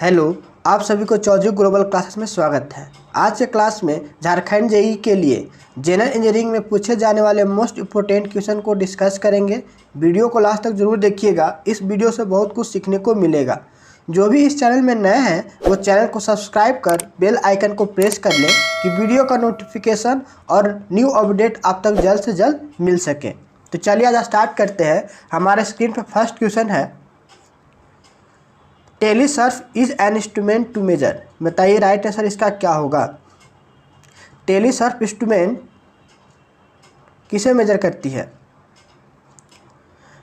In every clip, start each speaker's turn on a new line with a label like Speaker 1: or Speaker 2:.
Speaker 1: Hello, आप सभी को चौधरी ग्लोबल क्लासेस में स्वागत है। आज के क्लास में झारखंड जेईई के लिए जनरल इंजीनियरिंग में पूछे जाने वाले मोस्ट इम्पोर्टेंट क्वेश्चन को डिस्कस करेंगे। वीडियो को लास्ट तक जरूर देखिएगा, इस वीडियो से बहुत कुछ सीखने को मिलेगा। जो भी इस चैनल में नए हैं वो चैनल को सब्सक्राइब कर बेल आइकन को प्रेस कर लें कि वीडियो का नोटिफिकेशन और न्यू अपडेट आप तक जल्द से जल्द मिल सके। तो चलिए आज स्टार्ट करते हैं। हमारे स्क्रीन पर फर्स्ट क्वेश्चन है, telescope is an instrument to measure. बताइए राइट आंसर इसका क्या होगा। टेलीसर्फ इंस्ट्रूमेंट किसे मेजर करती है?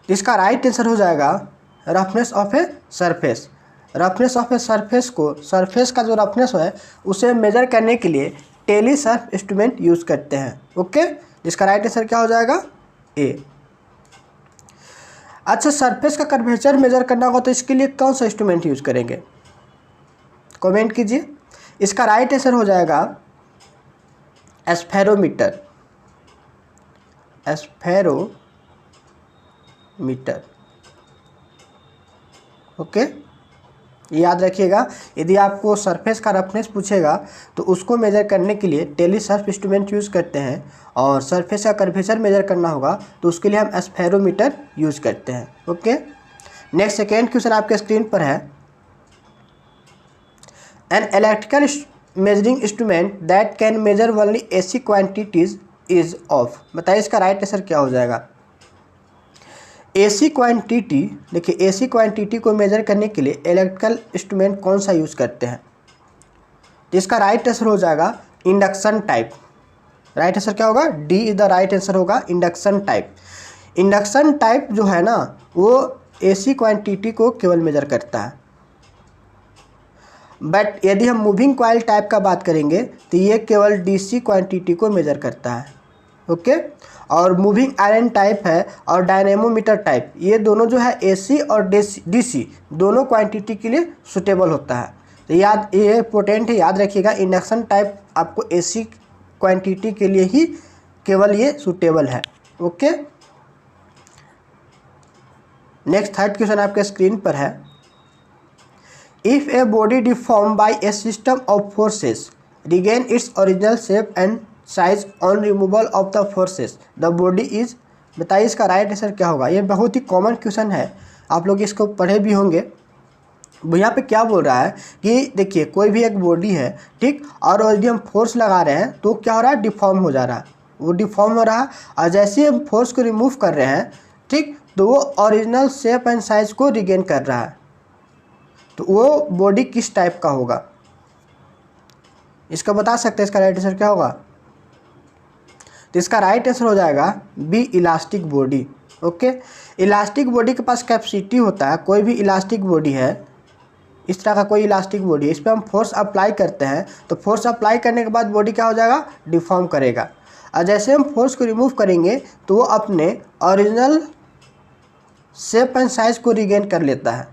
Speaker 1: इसका राइट आंसर हो जाएगा roughness of a surface. Roughness of a surface को, सरफेस का जो रफनेस है उसे मेजर करने के लिए टेलीसर्फ इंस्ट्रूमेंट यूज़ करते हैं। ओके, जिसका राइट आंसर क्या हो जाएगा? ए। अच्छा, सरफेस का कर्वेचर मेजर करना होगा तो इसके लिए कौन सा इंस्ट्रूमेंट यूज करेंगे? कमेंट कीजिए। इसका राइट आंसर हो जाएगा एस्फेरोमीटर। एस्फेरोमीटर। ओके, याद रखिएगा, यदि आपको सरफेस का रफनेस पूछेगा तो उसको मेजर करने के लिए टेलीसर्फ इंस्ट्रूमेंट यूज़ करते हैं, और सरफेस का कर्वेचर मेजर करना होगा तो उसके लिए हम एस्फेरोमीटर यूज़ करते हैं। ओके, नेक्स्ट सेकेंड क्वेश्चन आपके स्क्रीन पर है, an electrical measuring instrument that can measure only AC quantities is of. बताइए इसका राइट आंसर क्या हो जाएगा। एसी क्वांटिटी, देखिए एसी क्वांटिटी को मेजर करने के लिए इलेक्ट्रिकल इंस्ट्रूमेंट कौन सा यूज़ करते हैं? जिसका राइट आंसर हो जाएगा इंडक्शन टाइप। राइट आंसर क्या होगा? D is the right answer होगा, इंडक्शन टाइप। इंडक्शन टाइप जो है ना वो एसी क्वांटिटी को केवल मेजर करता है, बट यदि हम मूविंग कॉइल टाइप का बात करेंगे तो ये केवल डीसी क्वांटिटी को मेजर करता है। ओके, और मूविंग आयरन टाइप है और डायनेमोमीटर टाइप, ये दोनों जो है एसी और डीसी दोनों क्वांटिटी के लिए सुटेबल होता है। तो याद, ये इंपॉर्टेंट है, याद रखिएगा। इंडक्शन टाइप आपको एसी क्वांटिटी के लिए ही केवल ये सुटेबल है। ओके, नेक्स्ट थर्ड क्वेश्चन आपके स्क्रीन पर है, if a body deform by a system of forces regain its original shape and size on removal of the forces the body is. बताइए इसका राइट आंसर क्या होगा। ये बहुत ही कॉमन क्वेश्चन है, आप लोग इसको पढ़े भी होंगे। यहाँ पे क्या बोल रहा है कि देखिए कोई भी एक बॉडी है, ठीक, और यदि हम फोर्स लगा रहे हैं तो क्या हो रहा है? डिफॉर्म हो जा रहा है, वो डिफॉर्म हो रहा है। और जैसे हम फोर्स को रिमूव कर रहे हैं, ठीक, तो वो ओरिजिनल शेप एंड साइज को रिगेन कर रहा है। तो वो बॉडी किस टाइप का होगा? इसका बता सकते हैं इसका राइट आंसर क्या होगा? तो इसका राइट आंसर हो जाएगा B, elastic body. Okay, elastic body के पास कैपेसिटी होता है। कोई भी इलास्टिक बॉडी है, इस तरह का कोई इलास्टिक बॉडी है, इस पर हम फोर्स अप्लाई करते हैं तो फोर्स अप्लाई करने के बाद बॉडी क्या हो जाएगा? डिफॉर्म करेगा। और जैसे हम फोर्स को रिमूव करेंगे तो वो अपने ओरिजिनल शेप एंड साइज को रिगेन कर लेता है।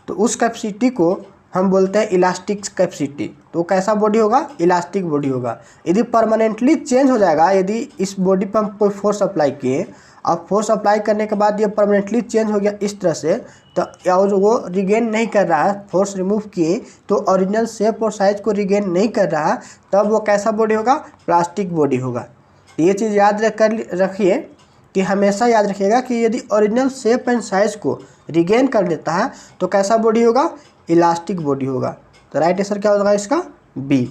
Speaker 1: तो उस कैपेसिटी को हम बोलते हैं इलास्टिक कैपेसिटी। तो कैसा बॉडी होगा? इलास्टिक बॉडी होगा। यदि परमानेंटली चेंज हो जाएगा, यदि इस बॉडी पर हम कोई फोर्स अप्लाई किए, अब फोर्स अप्लाई करने के बाद ये परमानेंटली चेंज हो गया इस तरह से, तो और वो रिगेन नहीं कर रहा है, फोर्स रिमूव किए तो ओरिजिनल शेप और साइज को रिगेन नहीं कर रहा, तब वो कैसा बॉडी होगा? प्लास्टिक बॉडी होगा। तो ये चीज़ याद रखिए कि हमेशा याद रखिएगा कि यदि ओरिजिनल शेप एंड साइज को रिगेन कर लेता है तो कैसा बॉडी होगा? इलास्टिक बॉडी होगा। तो राइट आंसर क्या होगा इसका? बी।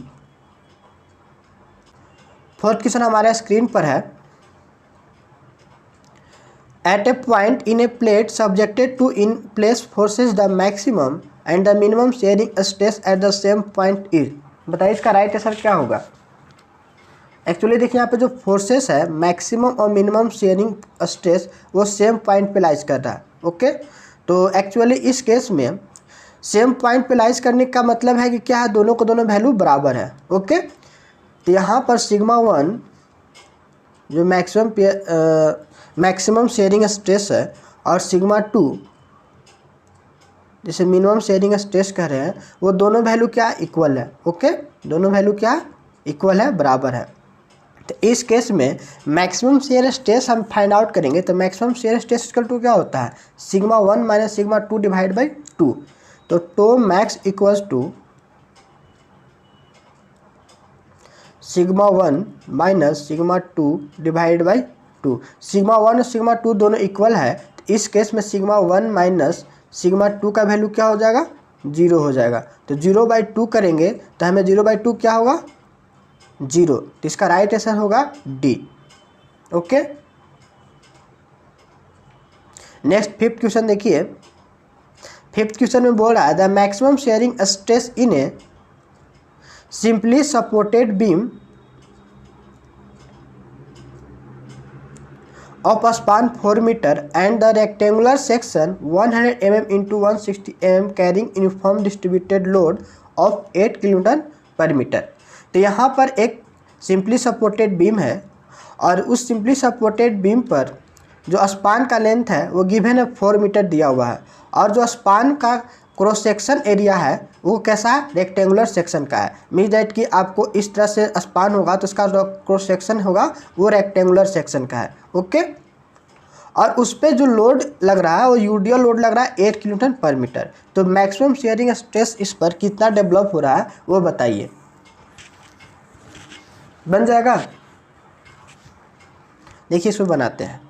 Speaker 1: फोर्थ क्वेश्चन हमारे स्क्रीन पर है, at a point in a plate subjected to in place forces the maximum and the minimum shearing stress at the same point is. बताइए इसका राइट आंसर क्या होगा। एक्चुअली देखिए यहाँ पे जो फोर्सेस है, मैक्सिमम और मिनिमम शेयरिंग स्ट्रेस वो सेम पॉइंट पे लाइज कर रहा है। ओके, तो एक्चुअली इस केस में सेम पॉइंट पे लाइज करने का मतलब है कि क्या है? दोनों को दोनों वैल्यू बराबर है। ओके, तो यहाँ पर सिग्मा 1 जो मैक्सिमम शेयरिंग स्ट्रेस है और सिग्मा 2 जिसे मिनिमम शेयरिंग स्ट्रेस कह रहे हैं, वो दोनों वैल्यू क्या? इक्वल है। ओके, दोनों वैल्यू क्या? इक्वल है, बराबर है। तो इस केस में मैक्सिमम शेयर स्ट्रेस हम फाइंड आउट करेंगे। तो maximum shear stress equal to क्या होता है? Sigma 1 minus sigma 2 divide by 2। तो tau max equals to sigma 1 minus sigma 2 divide by 2। Sigma 1 और सिग्मा 2 दोनों इक्वल है, तो इस केस में सिग्मा 1 माइनस सिग्मा 2 का वैल्यू क्या हो जाएगा, 0 हो जाएगा। तो 0/2 करेंगे तो हमें 0/2 क्या होगा, 0। तो इसका राइट आंसर होगा D. Okay, next fifth question देखिए। फिफ्थ क्वेश्चन में बोल रहा है the maximum shearing stress in A simply supported beam of a span 4 meter and the rectangular section 100 mm into 160 mm carrying uniform distributed load of 8 kN per meter। तो यहाँ पर एक simply supported beam है और उस simply supported beam पर जो span का लेंथ है वो गिवन है 4 मीटर दिया हुआ है, और जो स्पान का क्रॉस सेक्शन एरिया है वो कैसा है, रेक्टेंगुलर सेक्शन का है। मीन्स दैट कि आपको इस तरह से स्पान होगा तो उसका जो क्रॉस सेक्शन होगा वो रेक्टेंगुलर सेक्शन का है। ओके, और उस पर जो लोड लग रहा है वो यूडीएल लोड लग रहा है 8 किलोन्यूटन पर मीटर। तो मैक्सिमम शेयरिंग स्ट्रेस इस पर कितना डेवलप हो रहा है वो बताइए। बन जाएगा, देखिए इसको बनाते हैं।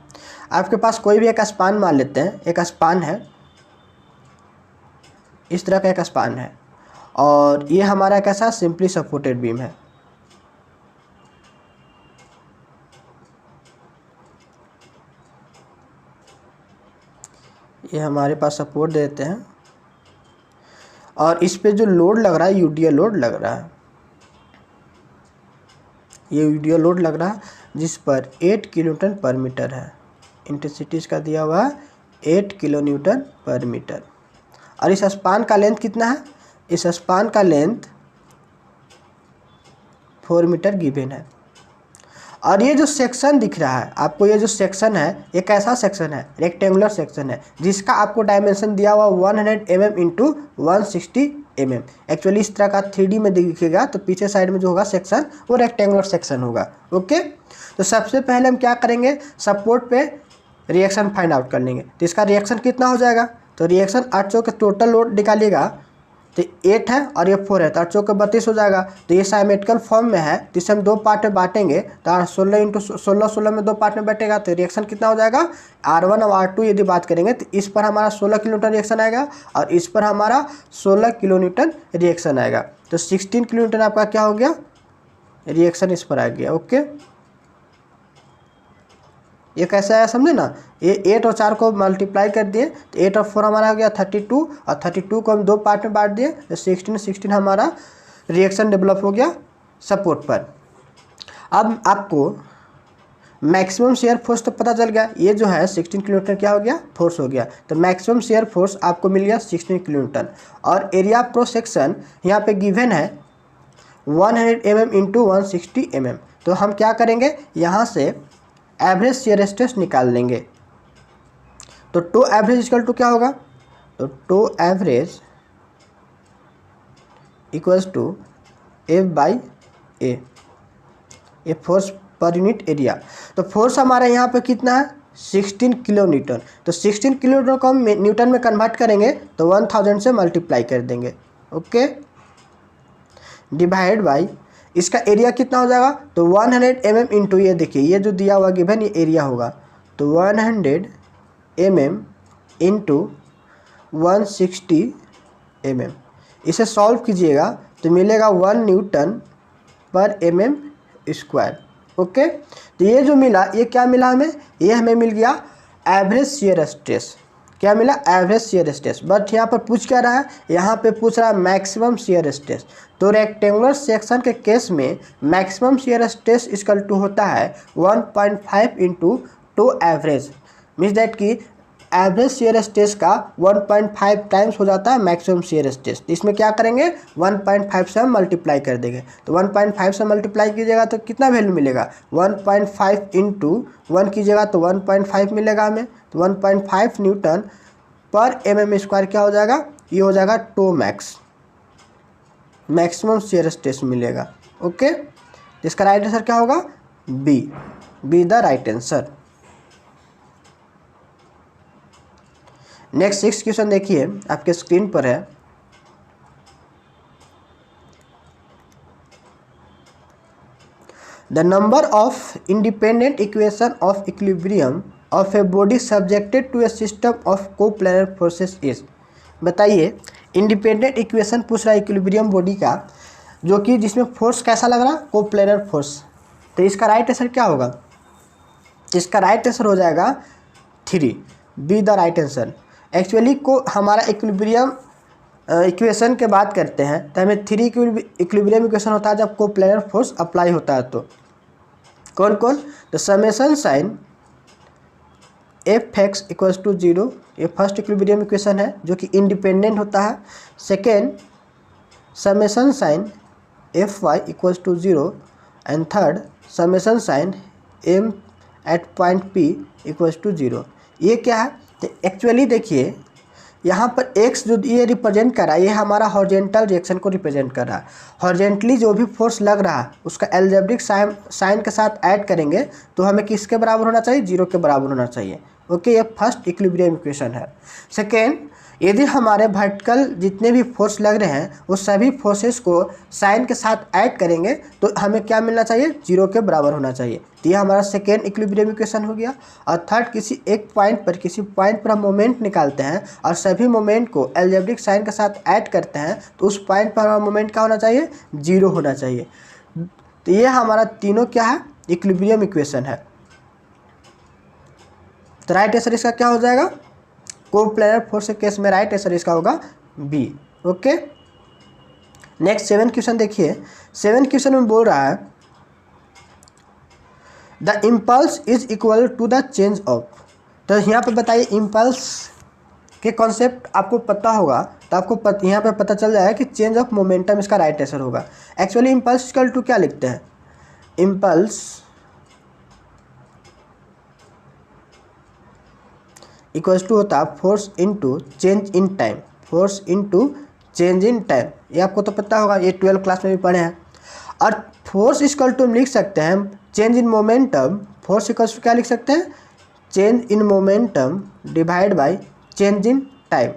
Speaker 1: आपके पास कोई भी एक स्पान मान लेते हैं, एक स्पान है, इस तरह का एक स्पान है, और ये हमारा कैसा सिंपली सपोर्टेड बीम है। ये हमारे पास सपोर्ट देते हैं और इस पे जो लोड लग रहा है यूडीएल लोड लग रहा है, ये यूडीएल लोड लग रहा है जिस पर 8 किलोन्यूटन पर मीटर है। इंटेंसिटी इसका दिया हुआ है 8 किलोन्यूटन पर मीटर। और इस स्पान का लेंथ कितना है, इस स्पान का लेंथ 4 मीटर गिवन है। और ये जो सेक्शन दिख रहा है आपको, ये जो सेक्शन है ये कैसा सेक्शन है, रेक्टेंगुलर सेक्शन है, जिसका आपको डायमेंशन दिया हुआ 100 mm इंटू 160 mm। एक्चुअली इस तरह का 3D में दिखेगा, तो पीछे साइड में जो होगा सेक्शन वो रेक्टेंगुलर सेक्शन होगा। ओके, तो सबसे पहले हम क्या करेंगे, सपोर्ट पे रिएक्शन फाइंड आउट कर लेंगे। तो इसका रिएक्शन कितना हो जाएगा, तो रिएक्शन 8 चौके टोटल लोड निकालिएगा तो 8 है और ये 4 है, तो 8 चौके 32 हो जाएगा। तो ये साइमेट्रिकल फॉर्म में है, तो इसे हम दो पार्ट में बांटेंगे, तो 16 इंटू 16 16 में दो पार्ट में बैठेगा, तो रिएक्शन कितना हो जाएगा, R1 और R2 यदि बात करेंगे तो इस पर हमारा 16 किलोन्यूटन रिएक्शन आएगा और इस पर हमारा 16 किलोन्यूटन रिएक्शन आएगा। तो 16 किलोन्यूटन आपका क्या हो गया, रिएक्शन इस पर आ गया। ओके, ये कैसे आया समझे ना, ये 8 और 4 को मल्टीप्लाई कर दिए तो 8 और 4 हमारा हो गया 32, और 32 को हम दो पार्ट में बांट दिए तो 16 हमारा रिएक्शन डेवलप हो गया सपोर्ट पर। अब आपको मैक्सिमम शेयर फोर्स तो पता चल गया, ये जो है 16 किलोन्यूटन क्या हो गया, फोर्स हो गया। तो मैक्सिमम शेयर फोर्स आपको मिल गया 16 किलोन्यूटन। और एरिया प्रो सेक्शन यहाँ पे गिवन है 100 mm इंटू 160 mm। तो हम क्या करेंगे, यहाँ से एवरेज शेयर स्ट्रेस निकाल लेंगे। तो टो एवरेज इक्वल टू क्या होगा, तो to average equals to F/A, ये फोर्स पर यूनिट एरिया। तो फोर्स हमारा यहाँ पे कितना है, 16 किलो न्यूटन। तो 16 किलो न्यूटन को हम न्यूटन में कन्वर्ट करेंगे तो 1000 से मल्टीप्लाई कर देंगे। ओके, डिवाइड बाई इसका एरिया कितना हो जाएगा, तो 100 mm इंटू, ये देखिए ये जो दिया हुआ गिवन ये एरिया होगा, तो 100 mm इंटू 160 mm। इसे सॉल्व कीजिएगा तो मिलेगा 1 न्यूटन पर mm स्क्वायर। ओके, तो ये जो मिला ये क्या मिला हमें, ये हमें मिल गया एवरेज शेयर स्ट्रेस। क्या मिला, एवरेज शेयर स्ट्रेस। बट यहाँ पर पूछ क्या रहा है, यहाँ पे पूछ रहा है मैक्सिमम शेयर स्ट्रेस। तो रेक्टेंगुलर सेक्शन के केस में maximum shear stress equal to होता है 1.5 into two average. Means that कि एवरेज शेयर स्ट्रेस का 1.5 टाइम्स हो जाता है मैक्सिमम शेयर स्ट्रेस। तो इसमें क्या करेंगे, 1.5 से हम मल्टीप्लाई कर देंगे। तो 1.5 से मल्टीप्लाई कीजिएगा तो कितना वैल्यू मिलेगा, 1.5 इंटू 1 कीजिएगा तो 1.5 मिलेगा हमें। तो 1.5 न्यूटन पर mm स्क्वायर क्या हो जाएगा, ये हो जाएगा tau max, maximum shear stress मिलेगा। ओके, इसका राइट आंसर क्या होगा, B the right answer. Next 6 question देखिए आपके स्क्रीन पर है। The number of independent equation of equilibrium of a body subjected to a system of coplanar forces is. बताइए, independent equation पूछ रहा है इक्विलिब्रियम बॉडी का, जो कि जिसमें फोर्स कैसा लग रहा है, कोप्लेनर फोर्स। तो इसका राइट आंसर क्या होगा? इसका राइट आंसर हो जाएगा 3, B the right answer. Actually को हमारा इक्विलिब्रियम इक्वेशन के बात करते हैं तो हमें 3 इक्विलिब्रियम इक्वेशन होता है जब कोप्लेनर फोर्स अप्लाई होता है। तो कौन कौन? तो summation sign F X equals to 0, ये फर्स्ट इक्विलिब्रियम इक्वेशन है जो कि इंडिपेंडेंट होता है। Second, summation sign F Y equals to 0 and third, summation sign M at point P equals to 0। ये क्या है? तो एक्चुअली देखिए यहाँ पर x जो ये रिप्रेजेंट कर रहा है, ये हमारा हॉरिजेंटल रिएक्शन को रिप्रेजेंट कर रहा है। हॉरिजेंटली जो भी फोर्स लग रहा है उसका एल्जेब्रिक साइन के साथ ऐड करेंगे तो हमें किसके बराबर होना चाहिए? 0 के बराबर होना चाहिए। ओके, ये फर्स्ट इक्विलिब्रियम इक्वेशन है। सेकेंड, यदि हमारे वर्टिकल जितने भी फोर्स लग रहे हैं वो सभी फोर्सेस को साइन के साथ ऐड करेंगे तो हमें क्या मिलना चाहिए? 0 के बराबर होना चाहिए। तो ये हमारा सेकेंड इक्विलिब्रियम इक्वेशन हो गया। और थर्ड, किसी पॉइंट पर हम मोमेंट निकालते हैं और सभी मोमेंट को एल्जेब्रिक साइन के साथ ऐड करते हैं तो उस पॉइंट पर हमारा मोमेंट क्या होना चाहिए? 0 होना चाहिए। तो ये हमारा तीनों क्या है? इक्विलिब्रियम इक्वेशन है। तो राइट आंसर इसका क्या हो जाएगा? कोप्लेनर फोर्स के केस में राइट आंसर इसका होगा बी। ओके, नेक्स्ट 7 क्वेश्चन देखिए। 7 क्वेश्चन में बोल रहा है the impulse is equal to the change of. तो यहाँ पे बताइए, इम्पल्स के कॉन्सेप्ट आपको पता होगा तो आपको यहाँ पे पता चल जाएगा कि चेंज ऑफ मोमेंटम इसका राइट आंसर होगा। एक्चुअली इम्पल्स इक्वल टू क्या लिखते हैं? इम्पल्स इक्वल्स टू होता है force into change in time. Force into change in time, ये आपको तो पता होगा, ये 12th क्लास में भी पढ़े हैं। और फोर्स इक्वल टू हम लिख सकते हैं change in momentum. Force equals to क्या लिख सकते हैं? Change in momentum divide by change in time.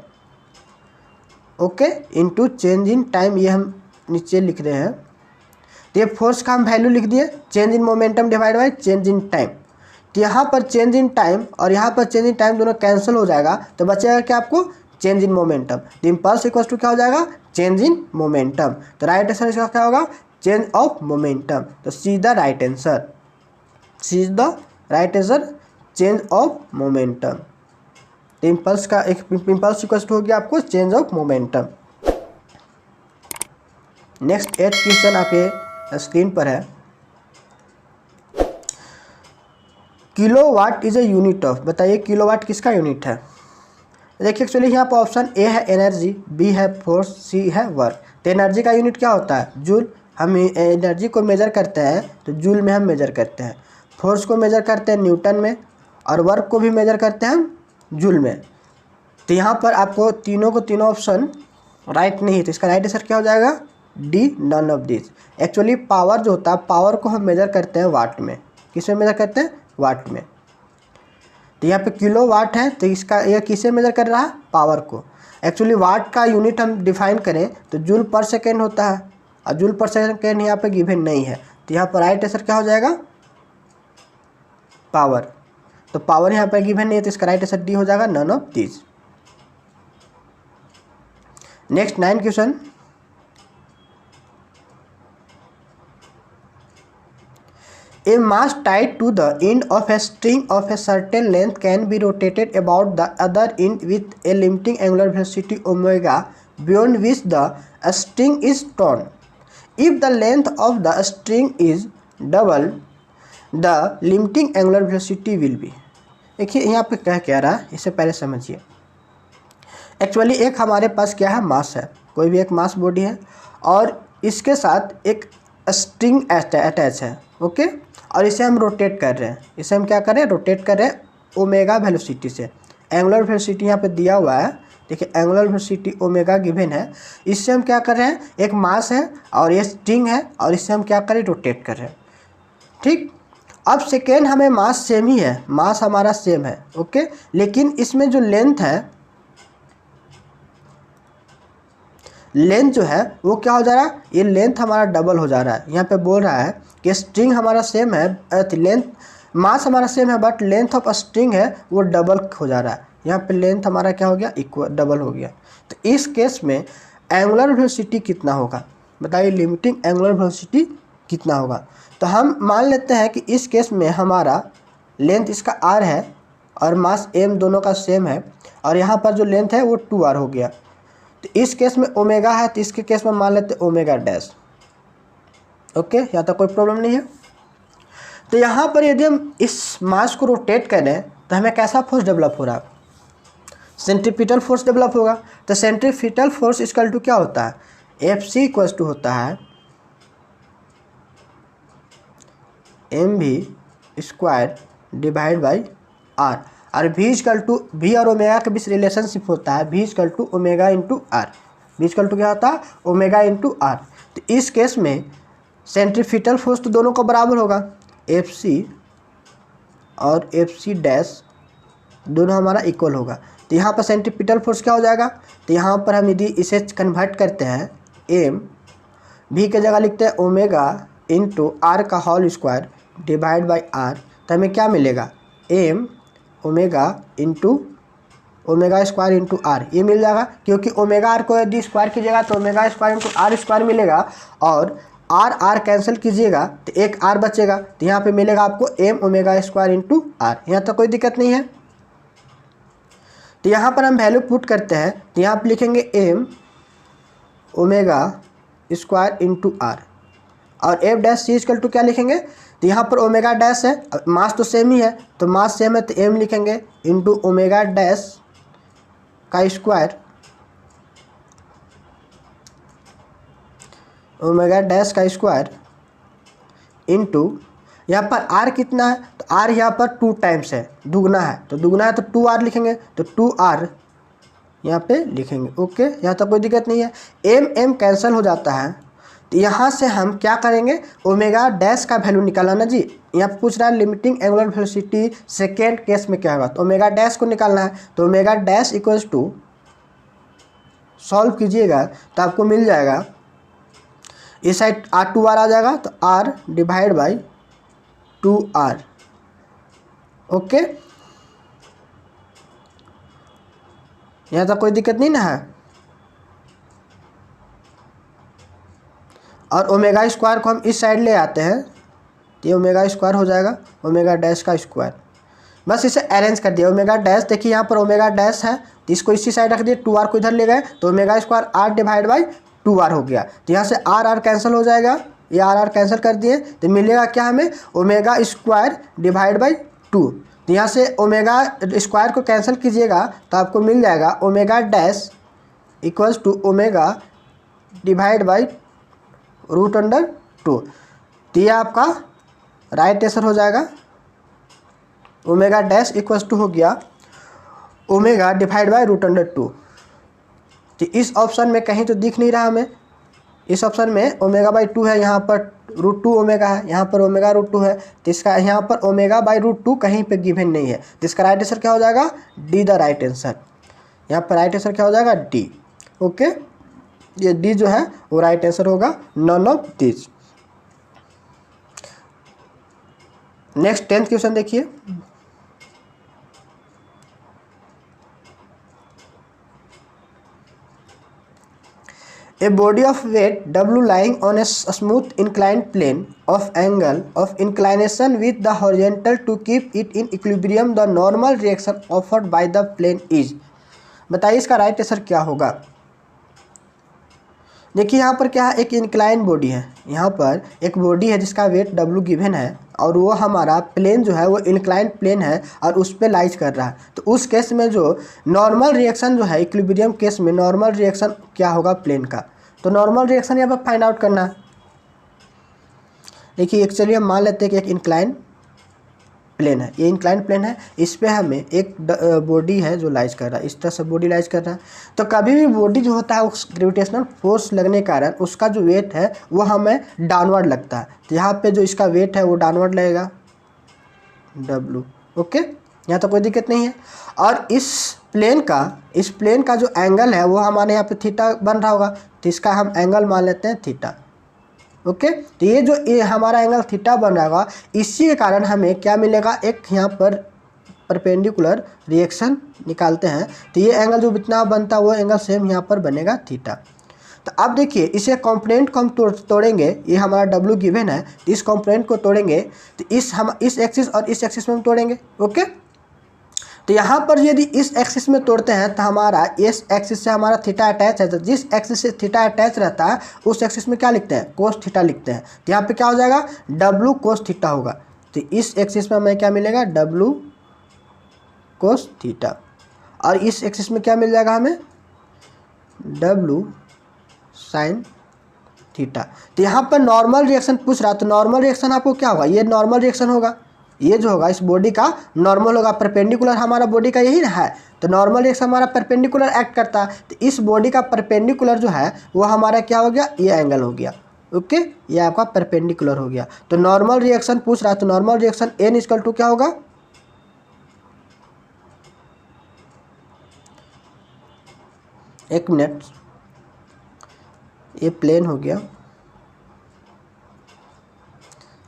Speaker 1: Okay, into change in time, ये हम नीचे लिख रहे हैं। तो ये फोर्स का हम वैल्यू लिख दिए, change in momentum divide by change in time. तो यहाँ पर चेंज इन टाइम और यहाँ पर चेंज इन टाइम दोनों कैंसिल हो जाएगा तो बचेगा क्या आपको? Change in momentum. तो इम्पल्स इक्वल्स टू क्या हो जाएगा? Change in momentum. तो राइट आंसर इसका क्या होगा? Change of momentum. तो C the right answer, C is the right answer, change of momentum. तो इम्पल्स का एक इम्पल्स इक्वल्स टू हो गया आपको change of momentum. Next 8 question आपके स्क्रीन पर है। Kilowatt is a unit of. बताइए किलोवाट किसका यूनिट है? देखिए एक्चुअली यहाँ पर ऑप्शन ए है एनर्जी, बी है फोर्स, सी है वर्क। तो एनर्जी का यूनिट क्या होता है? जूल। हम एनर्जी को मेजर करते हैं तो जूल में हम मेजर करते हैं। फोर्स को मेजर करते हैं न्यूटन में और वर्क को भी मेजर करते हैं हम जूल में। तो यहाँ पर आपको तीनों ऑप्शन राइट नहीं है, तो इसका राइट आंसर क्या हो जाएगा? D, none of this. Actually power जो होता है, पावर को हम मेजर करते हैं वाट में। किस में मेजर करते हैं? वाट में। तो यहाँ पे किलो वाट है तो इसका यह किसे मेजर कर रहा है? पावर को। एक्चुअली वाट का यूनिट हम डिफाइन करें तो जूल पर सेकेंड होता है और जूल पर सेकेंड यहाँ पे गिवन नहीं है। तो यहाँ पर राइट आंसर क्या हो जाएगा? पावर। तो पावर यहाँ पर गिवन नहीं है तो इसका राइट आंसर डी हो जाएगा, none of this. Next 9 question. A mass tied to the end of a string of a certain length can be rotated about the other end with a limiting angular velocity omega beyond which the string is torn. If the length of the string is double, the limiting angular velocity will be। देखिए यहाँ पे क्या कह रहा है, इससे पहले समझिए। एक्चुअली एक हमारे पास क्या है? मास है, कोई भी एक मास बॉडी है और इसके साथ एक स्ट्रिंग अटैच है। ओके, और इसे हम रोटेट कर रहे हैं। इसे हम क्या कर रहे हैं? रोटेट कर रहे हैं ओमेगा वेलोसिटी से। एंगुलर वेलोसिटी यहाँ पे दिया हुआ है, देखिए एंगुलर वेलोसिटी ओमेगा गिवन है। इससे हम क्या कर रहे हैं? एक मास है और ये स्ट्रिंग है और इससे हम क्या करें? रोटेट कर रहे हैं। ठीक, अब सेकेंड हमें मास सेम ही है, मास हमारा सेम है। ओके, लेकिन इसमें जो लेंथ है, लेंथ जो है वो क्या हो जा रहा है, ये लेंथ हमारा डबल हो जा रहा है। यहाँ पे बोल रहा है कि स्ट्रिंग हमारा सेम है, लेंथ मास हमारा सेम है बट लेंथ ऑफ स्ट्रिंग है वो डबल हो जा रहा है। यहाँ पे लेंथ हमारा क्या हो गया, इक्वल डबल हो गया। तो इस केस में एंगुलर वेलोसिटी कितना होगा, बताइए लिमिटिंग एंगुलर वेलोसिटी कितना होगा। तो हम मान लेते हैं कि इस केस में हमारा लेंथ इसका r है और मास m दोनों का सेम है, और यहाँ पर जो लेंथ है वो 2r हो गया। तो इस केस में ओमेगा है, तो इसके केस में मान लेते हैं ओमेगा डैश। ओके, यहाँ तक कोई प्रॉब्लम नहीं है। तो यहाँ पर यदि हम इस मास को रोटेट करें तो हमें कैसा फोर्स डेवलप हो रहा है, सेंट्रीपिटल फोर्स डेवलप होगा। तो सेंट्रीपिटल फोर्स इक्वल टू क्या होता है, Fc इक्वल टू होता है mv square divide by r, और v इक्वल टू v और ओमेगा के बीच रिलेशनशिप होता है v equal to omega into R. v equal to क्या होता है, ओमेगा इंटू आर। तो इस केस में सेंट्रीपिटल फोर्स तो दोनों को बराबर होगा, Fc और Fc डैश दोनों हमारा इक्वल होगा। तो यहाँ पर सेंट्रीपिटल फोर्स क्या हो जाएगा, तो यहाँ पर हम यदि इसे कन्वर्ट करते हैं m v के जगह लिखते हैं ओमेगा इंटू आर का whole square divide by R, तो हमें क्या मिलेगा, m omega into omega square into R, ये मिल जाएगा। क्योंकि ओमेगा आर को यदि स्क्वायर कीजिएगा तो omega square into R square मिलेगा, और आर आर कैंसिल कीजिएगा तो एक आर बचेगा। तो यहाँ पे मिलेगा आपको m omega square into R. यहाँ तक कोई दिक्कत नहीं है। तो यहाँ पर हम वैल्यू पुट करते हैं, तो यहाँ पर लिखेंगे m omega square into R, और F dash C equal to क्या लिखेंगे, तो यहाँ पर ओमेगा डैश है, मास तो सेम ही है, तो मास सेम है तो m लिखेंगे इंटू ओमेगा डैश का स्क्वायर, ओमेगा डैश का स्क्वायर इंटू यहाँ पर r कितना है, तो r यहाँ पर 2 टाइम्स है, दुगना है, तो दुगना है तो 2r लिखेंगे, तो 2r यहाँ पे लिखेंगे। ओके, यहाँ तक कोई दिक्कत नहीं है। m कैंसिल हो जाता है, तो यहाँ से हम क्या करेंगे, ओमेगा डैश का वैल्यू निकालना ना जी। यहाँ पे पूछ रहा है limiting angular velocity second case में क्या होगा, तो ओमेगा डैश को निकालना है। तो omega dash equals to solve कीजिएगा तो आपको मिल जाएगा, इस साइड r2r आ जाएगा, तो r divide by 2r। Okay, यहाँ तक कोई दिक्कत नहीं ना है। और ओमेगा स्क्वायर को हम इस साइड ले आते हैं, तो ये ओमेगा स्क्वायर हो जाएगा ओमेगा डैश का स्क्वायर। बस इसे अरेंज कर दिया। ओमेगा डैश देखिए यहाँ पर ओमेगा डैश है, तो इसको इसी साइड रख दिए, 2r को इधर ले गए, तो omega square r divide by 2r हो गया। तो यहाँ से r कैंसिल हो जाएगा, ये r कैंसिल कर दिए, तो मिलेगा क्या हमें, ओमेगा स्क्वायर डिवाइड बाई 2। तो यहाँ से ओमेगा स्क्वायर को कैंसिल कीजिएगा तो आपको मिल जाएगा omega dash equals to omega divide by √2। तो ये आपका राइट आंसर हो जाएगा। ओमेगा डैश इक्वल्स टू हो गया ओमेगा डिवाइड बाई √2। तो इस ऑप्शन में कहीं तो दिख नहीं रहा हमें, इस ऑप्शन में ओमेगा बाई 2 है, यहाँ पर √2 ओमेगा है, यहाँ पर ओमेगा √2 है, तो इसका यहाँ पर ओमेगा बाई √2 कहीं पे गिवन नहीं है। तो इसका राइट आंसर क्या हो जाएगा, डी द राइट आंसर। यहाँ पर राइट आंसर क्या हो जाएगा, डी। ओके, ये डी जो है वो राइट आंसर होगा, none of this. Next 10th question देखिए। A body of weight W lying on a smooth inclined plane of angle of inclination with the horizontal to keep it in equilibrium, the normal reaction offered by the plane is। बताइए इसका right answer क्या होगा। देखिए यहाँ पर क्या है, एक इंक्लाइन बॉडी है, यहाँ पर एक बॉडी है जिसका वेट W गिवन है, और वो हमारा प्लेन जो है वो इंक्लाइन प्लेन है और उस पर लाइज कर रहा है। तो उस केस में जो नॉर्मल रिएक्शन जो है, इक्विलिब्रियम केस में नॉर्मल रिएक्शन क्या होगा प्लेन का, तो नॉर्मल रिएक्शन यहाँ पर फाइंड आउट करना है। देखिए चलिए हम मान लेते हैं कि एक इंक्लाइन प्लेन है, ये इंक्लाइन प्लेन है, इस पे हमें एक बॉडी है जो लाइज कर रहा है, इस तरह से बॉडी लाइज कर रहा है। तो कभी भी बॉडी जो होता है उस ग्रेविटेशनल फोर्स लगने के कारण उसका जो वेट है वो हमें डाउनवर्ड लगता है। तो यहाँ पे जो इसका वेट है वो डाउनवर्ड लगेगा W। ओके, यहाँ तो कोई दिक्कत नहीं है। और इस प्लेन का, इस प्लेन का जो एंगल है वो हमारे यहाँ पे थीटा बन रहा होगा, तो इसका हम एंगल मान लेते हैं थीटा। ओके, तो ये जो ये हमारा एंगल थीटा बन रहा होगा, इसी के कारण हमें क्या मिलेगा, एक यहाँ पर परपेंडिकुलर रिएक्शन निकालते हैं, तो ये एंगल जो जितना बनता है वो एंगल सेम यहाँ पर बनेगा थीटा। तो अब देखिए इसे कंपोनेंट को हम तोड़ेंगे, ये हमारा डब्ल्यू गिवन है, तो इस कंपोनेंट को तोड़ेंगे तो इस एक्सिस और इस एक्सिस में हम तोड़ेंगे। ओके, तो यहाँ पर यदि इस एक्सिस में तोड़ते हैं तो हमारा इस एक्सिस से हमारा थीटा अटैच है, तो जिस एक्सिस से थीटा अटैच रहता है उस एक्सिस में क्या लिखते हैं, कोस थीटा लिखते हैं। तो यहाँ पे क्या हो जाएगा, डब्लू कोस थीटा होगा। तो इस एक्सिस में हमें क्या मिलेगा, डब्लू कोस थीटा, और इस एक्सिस में क्या मिल जाएगा हमें, डब्लू साइन थीटा। तो यहाँ पर नॉर्मल रिएक्शन पूछ रहा है, तो नॉर्मल रिएक्शन आपको क्या होगा, ये नॉर्मल रिएक्शन होगा, ये जो होगा इस बॉडी का नॉर्मल होगा, परपेंडिकुलर हमारा बॉडी का यही ना है, तो नॉर्मल रिएक्शन हमारा परपेंडिकुलर एक्ट करता है, तो इस बॉडी का परपेंडिकुलर जो है वो हमारा क्या हो गया, ये एंगल हो गया। ओके, ये आपका परपेंडिकुलर हो गया। तो नॉर्मल रिएक्शन पूछ रहा है, तो normal reaction N equal to क्या होगा, एक मिनट, ये प्लेन हो गया,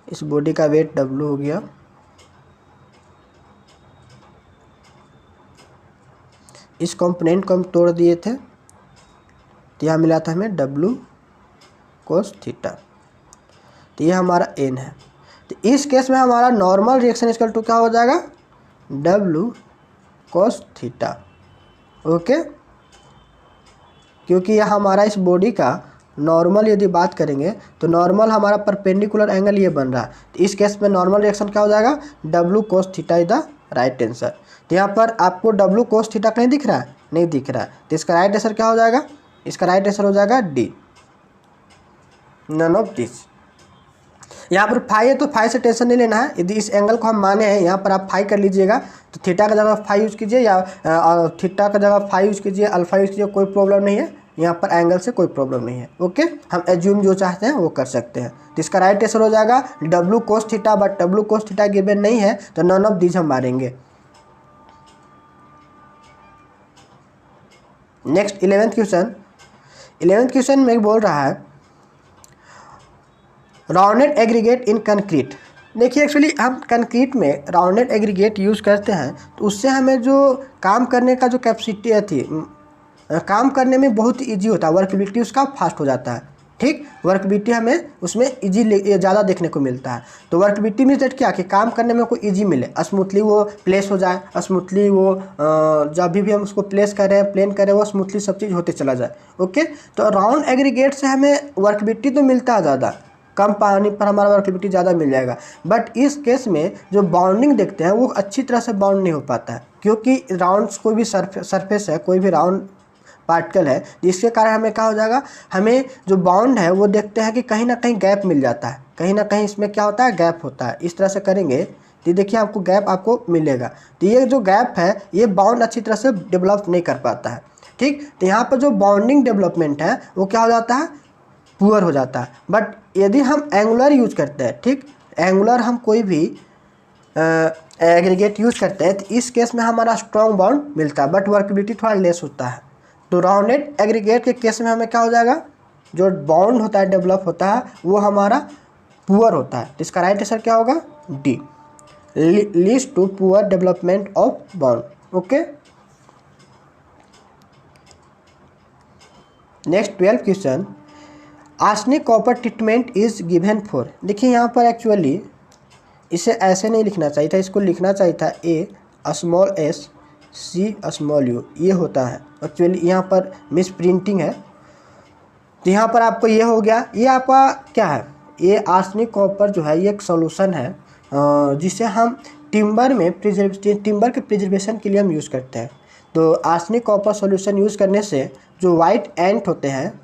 Speaker 1: इस बॉडी का वेट W हो गया, इस कंपोनेंट को हम तोड़ दिए थे तो यहाँ मिला था हमें W कोस थीटा, तो ये हमारा n है। तो इस केस में हमारा नॉर्मल रिएक्शन इक्वल टू क्या हो जाएगा, W कोस थीटा। ओके, क्योंकि यह हमारा इस बॉडी का नॉर्मल यदि बात करेंगे तो नॉर्मल हमारा परपेंडिकुलर एंगल ये बन रहा है, तो इस केस में नॉर्मल रिएक्शन क्या हो जाएगा, W cos theta is the right answer. तो यहाँ पर आपको डब्लू कोस थीटा कहीं दिख रहा है, नहीं दिख रहा है, तो इसका राइट आंसर क्या हो जाएगा, इसका राइट आंसर हो जाएगा डी, नन ऑफ दिस। यहाँ पर फाई है तो फाई से टेंशन नहीं लेना है, यदि इस एंगल को हम माने हैं यहाँ पर आप फाई कर लीजिएगा, तो थीटा का जगह फाई यूज़ कीजिए या थीटा का जगह फाई यूज़ कीजिए, अल्फा यूज़ कीजिए, कोई प्रॉब्लम नहीं है, यहाँ पर एंगल से कोई प्रॉब्लम नहीं है। ओके, हम एज्यूम जो चाहते हैं वो कर सकते हैं। तो इसका राइट आंसर हो जाएगा W cos theta, but W cos theta given नहीं है तो नन ऑफ दीज हम मारेंगे। Next 11th question, 11th question में बोल रहा है राउंडेड एग्रीगेट इन कंक्रीट। देखिए एक्चुअली हम कंक्रीट में राउंडेड एग्रीगेट यूज़ करते हैं तो उससे हमें जो काम करने का जो कैपेसिटी थी, काम करने में बहुत ईजी होता है, वर्कबिलिटी उसका फास्ट हो जाता है। ठीक, वर्कबिलिटी हमें उसमें ईजी ज़्यादा देखने को मिलता है। तो वर्कबिलिटी मीन्स क्या कि काम करने में कोई ईजी मिले, स्मूथली वो प्लेस हो जाए, स्मूथली वो जब भी हम उसको प्लेस करें, प्लेन करें, वो स्मूथली सब चीज़ होते चला जाए। ओके, तो राउंड एग्रीगेट से हमें वर्कबिलिटी तो मिलता है ज़्यादा, कम पानी पर हमारा वर्कबिलिटी ज़्यादा मिल जाएगा, बट इस केस में जो बाउंडिंग देखते हैं वो अच्छी तरह से बाउंड नहीं हो पाता है, क्योंकि राउंड्स कोई भी सरफेस है, कोई भी राउंड पार्टिकल है, जिसके कारण हमें क्या हो जाएगा, हमें जो बाउंड है वो देखते हैं कि कहीं ना कहीं गैप मिल जाता है, कहीं ना कहीं इसमें क्या होता है, गैप होता है। इस तरह से करेंगे तो देखिए आपको गैप आपको मिलेगा, तो ये जो गैप है ये बाउंड अच्छी तरह से डेवलप नहीं कर पाता है। ठीक, तो यहाँ पर जो बाउंडिंग डेवलपमेंट है वो क्या हो जाता है, पुअर हो जाता है। बट यदि हम एंगुलर यूज करते हैं, ठीक, एंगुलर हम कोई भी एग्रीगेट यूज करते हैं तो इस केस में हमारा स्ट्रॉन्ग बाउंड मिलता है, बट वर्कबिलिटी थोड़ा लेस होता है। तो राउंडेड एग्रीगेट के केस में हमें क्या हो जाएगा, जो बाउंड होता है, डेवलप होता है, वो हमारा पुअर होता है। तो इसका राइट आंसर क्या होगा, D, leads to poor development of bound. Okay, next 12th question, arsenic copper treatment is given for. देखिए यहाँ पर एक्चुअली इसे ऐसे नहीं लिखना चाहिए था, इसको लिखना चाहिए था A small S C small U, ये होता है एक्चुअली, यहाँ पर मिस प्रिंटिंग है। तो यहाँ पर आपको ये हो गया, ये आपका क्या है, ये आर्सेनिक कॉपर जो है ये एक सॉल्यूशन है जिसे हम टिम्बर में टिम्बर के प्रिजर्वेशन के लिए हम यूज़ करते हैं। तो आर्सेनिक कॉपर सॉल्यूशन यूज़ करने से जो वाइट एंट होते हैं,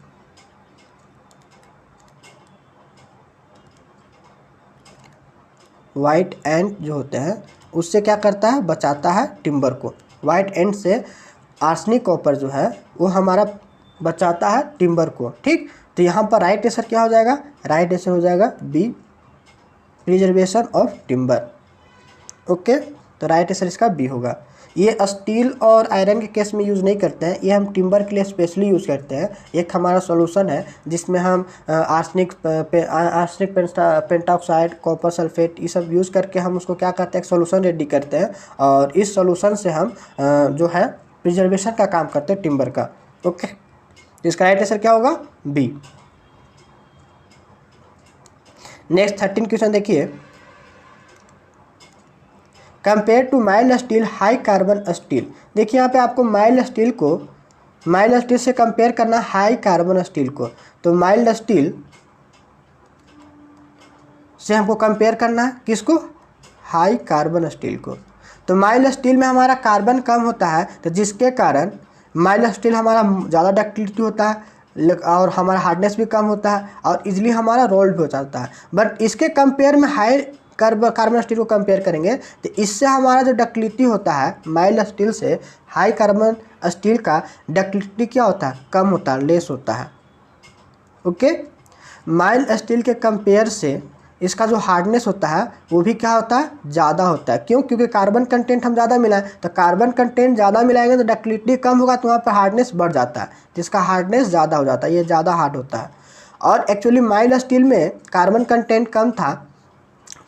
Speaker 1: वाइट एंट जो होते हैं उससे क्या करता है, बचाता है टिम्बर को। वाइट एंट से आर्सेनिक कॉपर जो है वो हमारा बचाता है टिम्बर को। ठीक, तो यहाँ पर राइट आंसर क्या हो जाएगा, राइट आंसर हो जाएगा B, preservation of timber. Okay, तो राइट आंसर इसका बी होगा। ये स्टील और आयरन के केस में यूज़ नहीं करते हैं, ये हम टिम्बर के लिए स्पेशली यूज़ करते हैं। एक हमारा सॉल्यूशन है जिसमें हम आर्सेनिक पेंटाऑक्साइड, कॉपर सल्फेट ये सब यूज़ करके हम उसको क्या करते हैं, एक सॉल्यूशन रेडी करते हैं और इस सॉल्यूशन से हम जो है प्रिजर्वेशन का काम करते हैं टिम्बर का। ओके, इसका राइट आंसर क्या होगा, बी। नेक्स्ट 13 क्वेश्चन देखिए, compare to mild steel high carbon steel. देखिए यहाँ पे आपको माइल्ड स्टील से कंपेयर करना हाई कार्बन स्टील को। तो माइल्ड स्टील से हमको कंपेयर करना है किसको, हाई कार्बन स्टील को। तो माइल्ड स्टील में हमारा कार्बन कम होता है, तो जिसके कारण माइल्ड स्टील हमारा ज़्यादा डक्टिलिटी होता है और हमारा हार्डनेस भी कम होता है और इजीली हमारा रोल्ड भी हो जाता है। बट इसके कंपेयर में हाई कार्बन स्टील को कंपेयर करेंगे तो इससे हमारा जो डक्टिलिटी होता है माइल्ड स्टील से हाई कार्बन स्टील का डक्टिलिटी क्या होता है, कम होता है, लेस होता है। ओके, माइल्ड स्टील के कंपेयर से इसका जो हार्डनेस होता है वो भी क्या होता है, ज़्यादा होता है। क्यों, क्योंकि कार्बन कंटेंट हम ज़्यादा मिलाएं, तो कार्बन कंटेंट ज़्यादा मिलाएंगे तो डक्टिलिटी कम होगा, तो वहाँ पर हार्डनेस बढ़ जाता है, जिसका हार्डनेस ज़्यादा हो जाता है, ये ज़्यादा हार्ड होता है। और एक्चुअली माइल्ड स्टील में कार्बन कंटेंट कम था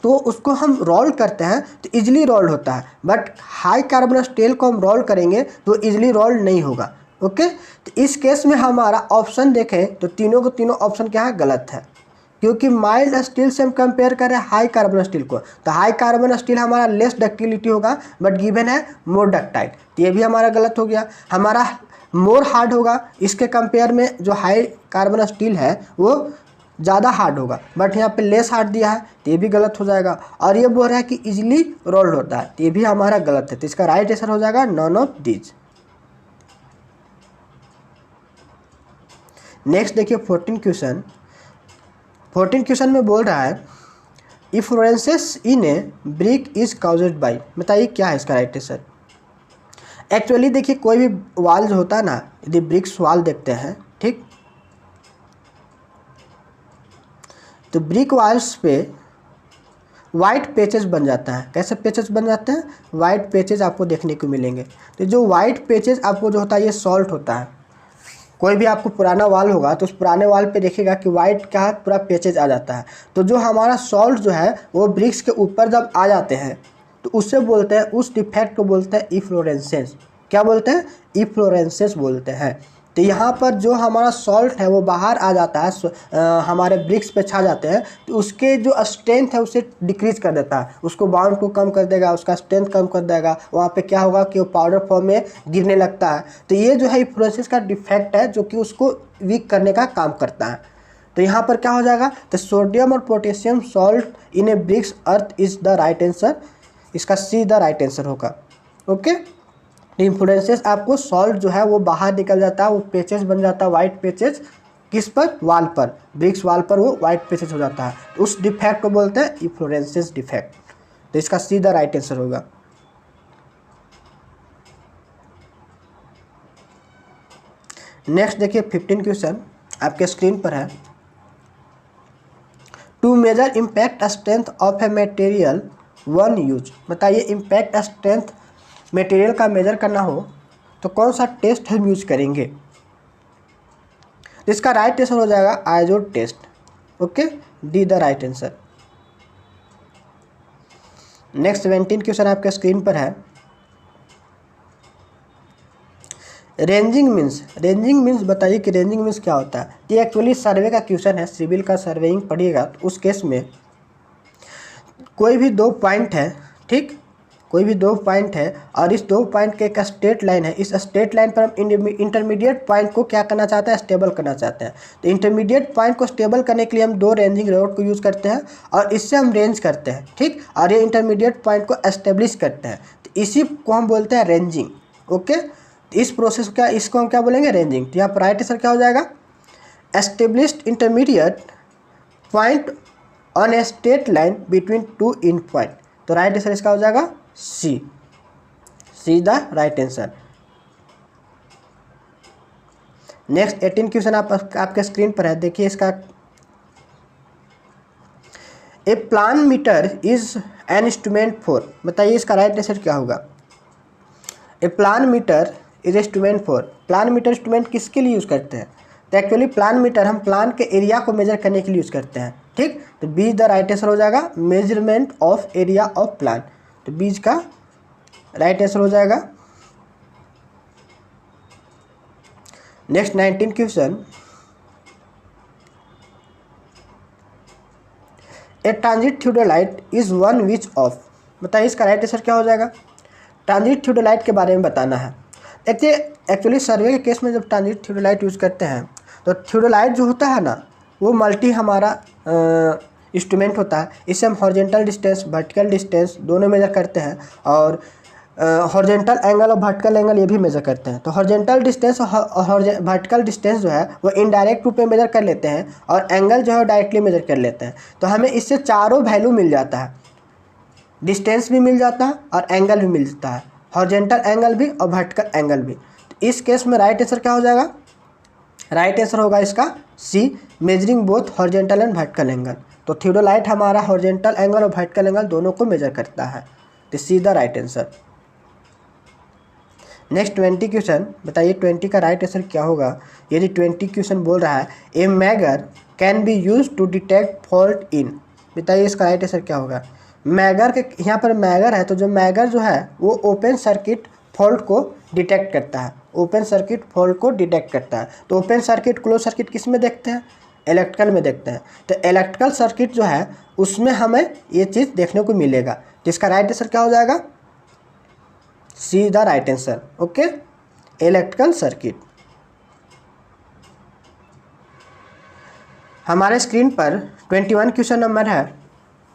Speaker 1: तो उसको हम रोल करते हैं तो इजीली रोल्ड होता है, बट हाई कार्बन स्टील को हम रोल करेंगे तो इजीली रोल्ड नहीं होगा। ओके, तो इस केस में हमारा ऑप्शन देखें तो तीनों के तीनों ऑप्शन क्या है, गलत है। क्योंकि माइल्ड स्टील से हम कंपेयर करें हाई कार्बन स्टील को, तो हाई कार्बन स्टील हमारा लेस डक्टिलिटी होगा बट गिवन है मोर डक्टाइल, तो ये भी हमारा गलत हो गया। हमारा मोर हार्ड होगा, इसके कंपेयर में जो हाई कार्बन स्टील है वो ज़्यादा हार्ड होगा, बट यहाँ पे लेस हार्ड दिया है तो ये भी गलत हो जाएगा। और ये बोल रहा है कि इजीली रोल्ड होता है, तो ये भी हमारा गलत है। तो इसका राइट आंसर हो जाएगा नॉन ऑफ दीज। नेक्स्ट देखिए 14 क्वेश्चन में बोल रहा है इफ्लोरेंसेस इन ए ब्रिक इज काउज्ड बाई। बताइए क्या है इसका राइट आंसर। एक्चुअली देखिए कोई भी वाल जो होता है ना, यदि ब्रिक्स वाल देखते हैं, ठीक, तो ब्रिक वाल्स पे वाइट पेचेस बन जाता है। कैसे पेचेस बन जाते हैं, वाइट पेचेस आपको देखने को मिलेंगे। तो जो वाइट पेचेस आपको जो होता है ये सॉल्ट होता है। कोई भी आपको पुराना वाल होगा तो उस पुराने वाल पे देखिएगा कि वाइट क्या है, पूरा पेचेज आ जाता है। तो जो हमारा सॉल्ट जो है वो ब्रिक्स के ऊपर जब आ जाते हैं तो उससे बोलते हैं, उस डिफेक्ट को बोलते हैं इफ्लोरेंसेस। क्या बोलते हैं, इफ्लोरेंसेस बोलते हैं। तो यहाँ पर जो हमारा सॉल्ट है वो बाहर आ जाता है, हमारे ब्रिक्स पे छा जाते हैं, तो उसके जो स्ट्रेंथ है उसे डिक्रीज कर देता है, उसको बाउंड को कम कर देगा, उसका स्ट्रेंथ कम कर देगा। वहाँ पे क्या होगा कि वो पाउडर फॉर्म में गिरने लगता है। तो ये जो है इफ्लोरेंसेस का डिफेक्ट है जो कि उसको वीक करने का काम करता है। तो यहाँ पर क्या हो जाएगा, तो सोडियम और potassium salt in a bricks earth is the right answer. इसका सी द राइट आंसर होगा। ओके, इन्फ्लुएंसेस आपको सॉल्ट जो है वो बाहर निकल जाता है, वो पेचेस बन जाता है, वाइट पेचेस, किस पर, वाल पर, ब्रिक्स वाल पर वो वाइट पेचेस हो जाता है। तो उस डिफेक्ट को बोलते हैं इन्फ्लुएंसेस डिफेक्ट। तो इसका सीधा राइट आंसर होगा। नेक्स्ट देखिए 15 क्वेश्चन आपके स्क्रीन पर है। To measure impact strength of a material one use. बताइए इम्पैक्ट स्ट्रेंथ मटेरियल का मेजर करना हो तो कौन सा टेस्ट हम यूज करेंगे। इसका राइट आंसर हो जाएगा Izod test. Okay, D the right answer. Next 17 question आपके स्क्रीन पर है। रेंजिंग मीन्स बताइए कि रेंजिंग मीन्स क्या होता है। ये एक्चुअली सर्वे का क्वेश्चन है, सिविल का सर्वेइंग पढ़िएगा तो उस केस में कोई भी दो पॉइंट है, ठीक, कोई भी दो पॉइंट है और इस दो पॉइंट के एक स्ट्रेट लाइन है। इस स्ट्रेट लाइन पर हम इंटरमीडिएट पॉइंट को क्या करना चाहते हैं, स्टेबल करना चाहते हैं। तो इंटरमीडिएट पॉइंट को स्टेबल करने के लिए हम दो रेंजिंग रोड को यूज़ करते हैं और इससे हम रेंज करते हैं, ठीक, और ये इंटरमीडिएट पॉइंट को एस्टेब्लिश करते हैं। तो इसी को हम बोलते हैं रेंजिंग। ओके, इस प्रोसेस का, इसको हम क्या बोलेंगे, रेंजिंग। तो यहाँ पर राइट आंसर क्या हो जाएगा, established intermediate point on a straight line between two end point. तो राइट आंसर इसका हो जाएगा C the right answer. Next 18 question आपके स्क्रीन पर है, देखिए इसका। A planimeter is an instrument for. बताइए इसका राइट आंसर क्या होगा। A planimeter is instrument for, planimeter instrument किसके लिए यूज़ करते हैं? तो एक्चुअली प्लान मीटर हम प्लान के एरिया को मेजर करने के लिए यूज़ करते हैं, ठीक। तो बीज द राइट आंसर हो जाएगा measurement of area of plan, तो बीज का राइट आंसर हो जाएगा। Next 19 question, A transit theodolite is one which of, बताइए इसका राइट आंसर क्या हो जाएगा? ट्रांजिट थियोडोलाइट के बारे में बताना है। देखिए एक्चुअली सर्वे के केस में जब ट्रांजिट थियोडोलाइट यूज़ करते हैं तो थियोडोलाइट जो होता है ना वो मल्टी हमारा इंस्ट्रूमेंट होता है। इससे हम हॉरिजॉन्टल डिस्टेंस वर्टिकल डिस्टेंस दोनों मेजर करते हैं और हॉरिजॉन्टल एंगल और वर्टिकल एंगल ये भी मेजर करते हैं। तो हॉरिजॉन्टल डिस्टेंस और वर्टिकल डिस्टेंस जो है वो इनडायरेक्ट रूप में मेजर कर लेते हैं और एंगल जो है डायरेक्टली मेजर कर लेते हैं। तो हमें इससे चारों वैल्यू मिल जाता है, डिस्टेंस भी मिल जाता है और एंगल भी मिल जाता है, हॉरिजॉन्टल एंगल भी और वर्टिकल एंगल भी। तो इस केस में राइट आंसर क्या हो जाएगा? राइट आंसर होगा इसका C, measuring both horizontal and vertical angle. तो थियोडोलाइट हमारा हॉरिजॉन्टल एंगल और वर्टिकल एंगल दोनों को मेजर करता है, तो C the right answer. Next 20 question, बताइए 20 का राइट आंसर क्या होगा? यदि 20 क्वेश्चन बोल रहा है a megger can be use to detect fault in, बताइए इसका राइट आंसर क्या होगा? मैगर के यहाँ पर मैगर है तो जो मैगर जो है वो ओपन सर्किट फॉल्ट को डिटेक्ट करता है, ओपन सर्किट फॉल्ट को डिटेक्ट करता है। तो ओपन सर्किट क्लोज सर्किट किस में देखते हैं? इलेक्ट्रिकल में देखते हैं। तो इलेक्ट्रिकल सर्किट जो है उसमें हमें ये चीज़ देखने को मिलेगा, जिसका राइट आंसर क्या हो जाएगा? C the right answer, okay, electrical circuit. हमारे स्क्रीन पर 21 क्वेश्चन नंबर है,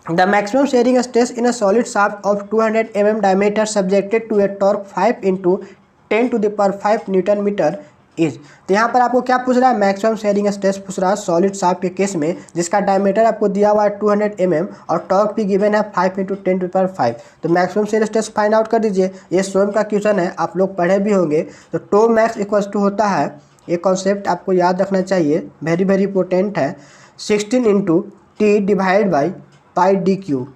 Speaker 1: the maximum shearing stress in a solid shaft of 200 mm diameter subjected to a torque 5 × 10⁵ newton metre is. तो यहाँ पर आपको क्या पूछ रहा है? मैक्सिमम शेयरिंग स्ट्रेस पूछ रहा है सॉलिड शाफ्ट के केस में, जिसका डायमीटर आपको दिया हुआ है 200 mm और टॉर्क भी गिवन है 5 × 10⁵। तो maximum shearing stress find out कर दीजिए। ये स्वयं का क्वेश्चन है, आप लोग पढ़े भी होंगे। तो टो मैक्स इक्वल्स टू होता है, ये कॉन्सेप्ट आपको याद रखना चाहिए, वेरी वेरी इंपॉर्टेंट है, 16 × T divide by pi D Q.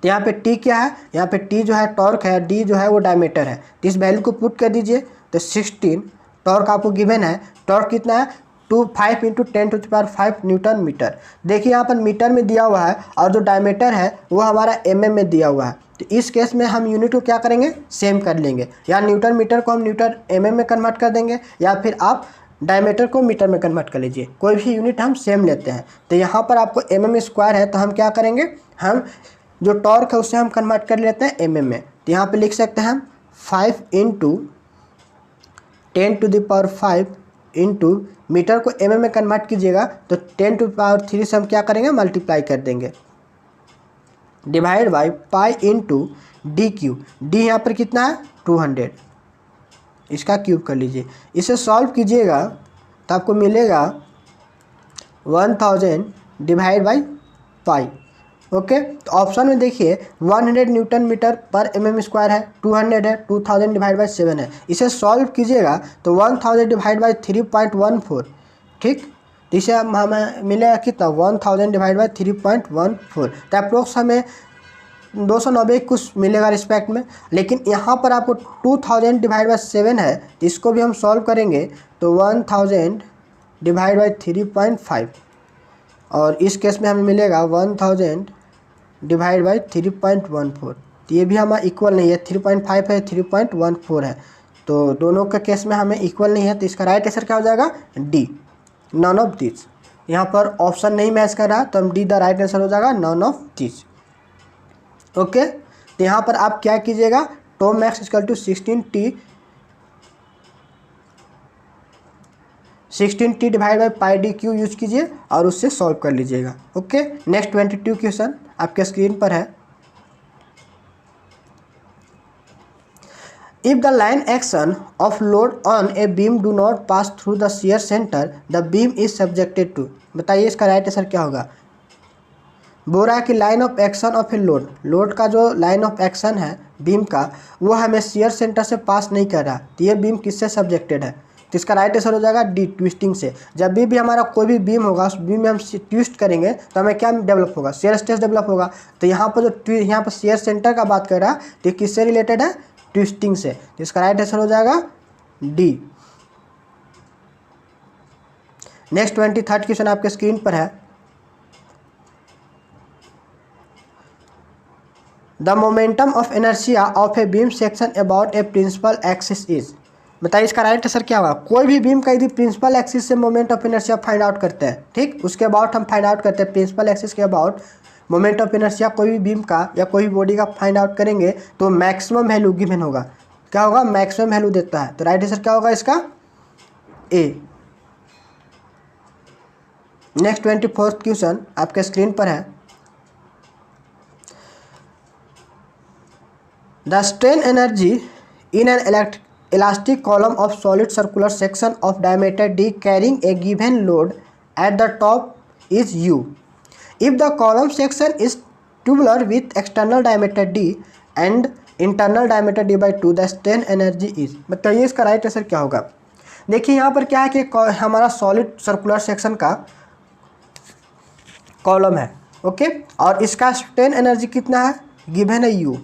Speaker 1: तो यहाँ पे टी क्या है? यहाँ पे टी जो है टॉर्क है, डी जो है वो डायमीटर है। तो इस वैल्यू को पुट कर दीजिए, तो 16 टॉर्क आपको गिवन है, टॉर्क कितना है? 5 × 10⁵ न्यूटन मीटर। देखिए यहाँ पर मीटर में दिया हुआ है और जो डायमीटर है वो हमारा mm में दिया हुआ है। तो इस केस में हम यूनिट को क्या करेंगे? सेम कर लेंगे, या न्यूटन मीटर को हम न्यूटन mm में कन्वर्ट कर देंगे, या फिर आप डायमीटर को मीटर में कन्वर्ट कर लीजिए, कोई भी यूनिट हम सेम लेते हैं। तो यहाँ पर आपको mm² है तो हम क्या करेंगे? हम जो टॉर्क है उससे हम कन्वर्ट कर लेते हैं mm में। तो यहाँ पे लिख सकते हैं हम 5 × 10⁵ इंटू मीटर को mm में कन्वर्ट कीजिएगा तो 10⁻³ से हम क्या करेंगे? मल्टीप्लाई कर देंगे, divide by pi × D Q. D यहाँ पर कितना है? 200, इसका क्यूब कर लीजिए। इसे सॉल्व कीजिएगा तो आपको मिलेगा 1000 डिवाइड बाई पाई, ओके। तो ऑप्शन में देखिए 100 न्यूटन मीटर पर mm² है, 200 है, 2000 डिवाइड बाई 7 है। इसे सॉल्व कीजिएगा तो 1000 डिवाइड बाई 3.14, ठीक। तो इसे हमें मिलेगा कितना? 1000 डिवाइड बाई 3.14। तो अप्रोक्स हमें 290 कुछ मिलेगा रिस्पेक्ट में। लेकिन यहाँ पर आपको 2000 डिवाइड बाई 7 है, तो इसको भी हम सॉल्व करेंगे तो 1000 डिवाइड बाई 3.5, और इस केस में हमें मिलेगा 1000 डिवाइड बाई 3.14। तो ये भी हमारा इक्वल नहीं है, 3.5 है, 3.14 है, तो दोनों के केस में हमें इक्वल नहीं है। तो इसका राइट आंसर क्या हो जाएगा? D, none of this. यहाँ पर ऑप्शन नहीं मैच कर रहा तो हम डी द राइट आंसर हो जाएगा, नॉन ऑफ दिस, ओके। तो यहाँ पर आप क्या कीजिएगा? Tau max equal to 16t divide by pi D cube use कीजिए और उससे सॉल्व कर लीजिएगा, ओके। नेक्स्ट 22 क्वेश्चन आपके स्क्रीन पर है, if the line action of load on a beam do not pass through the shear centre the beam is subjected to, बताइए इसका राइट आंसर क्या होगा? बोल रहा है कि line of action of a load, load का जो लाइन ऑफ एक्शन है बीम का वो हमें शियर सेंटर से पास नहीं कर रहा, तो ये बीम किससे सब्जेक्टेड है? तो इसका राइट आंसर हो जाएगा डी, ट्विस्टिंग से। जब भी हमारा कोई भी बीम होगा उस बीम में हम ट्विस्ट करेंगे तो हमें क्या डेवलप होगा? शियर स्ट्रेस डेवलप होगा। तो यहाँ पर जो यहाँ पर शियर सेंटर का बात कर रहा है तो किससे रिलेटेड है? ट्विस्टिंग से। तो इसका राइट आंसर हो जाएगा डी। नेक्स्ट 23rd क्वेश्चन आपके स्क्रीन पर है। The momentum of inertia of a beam section about a principal axis is. बताइए इसका राइट आंसर क्या होगा। कोई भी बीम का यदि प्रिंसिपल एक्सिस से moment of inertia find out करते हैं, ठीक, उसके अबाउट हम फाइंड आउट करते हैं, प्रिंसिपल एक्सिस के अबाउट मोमेंट ऑफ इनर्शिया कोई भी बीम का या कोई भी बॉडी का फाइंड आउट करेंगे तो मैक्सिमम वैल्यू गिवन होगा। क्या होगा, मैक्सिमम वैल्यू देता है। तो राइट आंसर क्या होगा इसका, ए। नेक्स्ट 24th क्वेश्चन आपके स्क्रीन पर है। The strain energy in an elastic column of solid circular section of diameter d carrying a given load at the top is u. If the column section is tubular with external diameter d and internal diameter d by 2, the strain energy is। बताइए इसका right answer क्या होगा। देखिए यहाँ पर क्या है कि हमारा सॉलिड सर्कुलर सेक्शन का कॉलम है, ओके, और इसका स्ट्रेन एनर्जी कितना है, गिवन है u।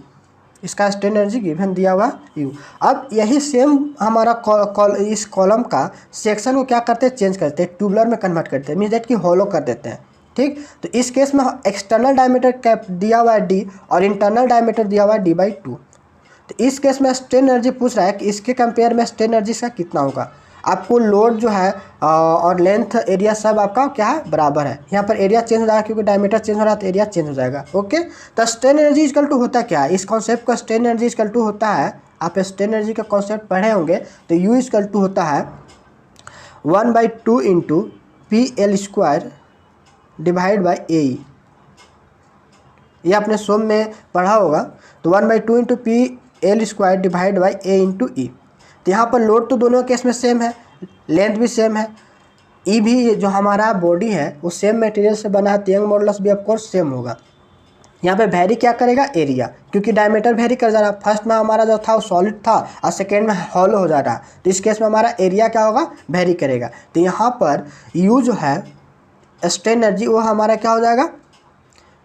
Speaker 1: इसका स्ट्रेन एनर्जी गिवन दिया हुआ u। अब यही सेम हमारा इस कॉलम का सेक्शन को क्या करते हैं, चेंज करते हैं, ट्यूबुलर में कन्वर्ट करते हैं, मीन्स दैट कि हॉलो कर देते हैं, ठीक। तो इस केस में एक्सटर्नल डायमीटर कैप दिया हुआ है d और इंटरनल डायमीटर दिया हुआ है d/2। तो इस केस में स्ट्रेन एनर्जी पूछ रहा है कि इसके कंपेयर में स्ट्रेन एनर्जी का कितना होगा। आपको लोड जो है और लेंथ एरिया सब आपका क्या है, बराबर है। यहाँ पर एरिया चेंज हो जाएगा क्योंकि डायमीटर चेंज हो रहा है तो एरिया चेंज हो जाएगा, ओके। तो स्ट्रेन एनर्जी इक्वल टू होता क्या है, इस कॉन्सेप्ट का स्ट्रेन एनर्जी इक्वल टू होता है, आप स्ट्रेन एनर्जी का कॉन्सेप्ट पढ़े होंगे, तो यू इक्वल टू होता है 1/2 into PL² divide by AE। ये आपने सोम में पढ़ा होगा। तो 1/2 into PL² divide by A into E। तो यहाँ पर लोड तो दोनों केस में सेम है, लेंथ भी सेम है, ई भी जो हमारा बॉडी है वो सेम मटेरियल से बना है, तो यंग मॉडुलस भी ऑफकोर्स सेम होगा। यहाँ पे वेरी क्या करेगा, एरिया, क्योंकि डायमीटर वेरी कर जा रहा है। फर्स्ट में हमारा जो था वो सॉलिड था और सेकेंड में हॉलो हो जा रहा है, तो इस केस में हमारा एरिया क्या होगा, वेरी करेगा। तो यहाँ पर यू जो है स्ट्रेन एनर्जी वो हमारा क्या हो जाएगा,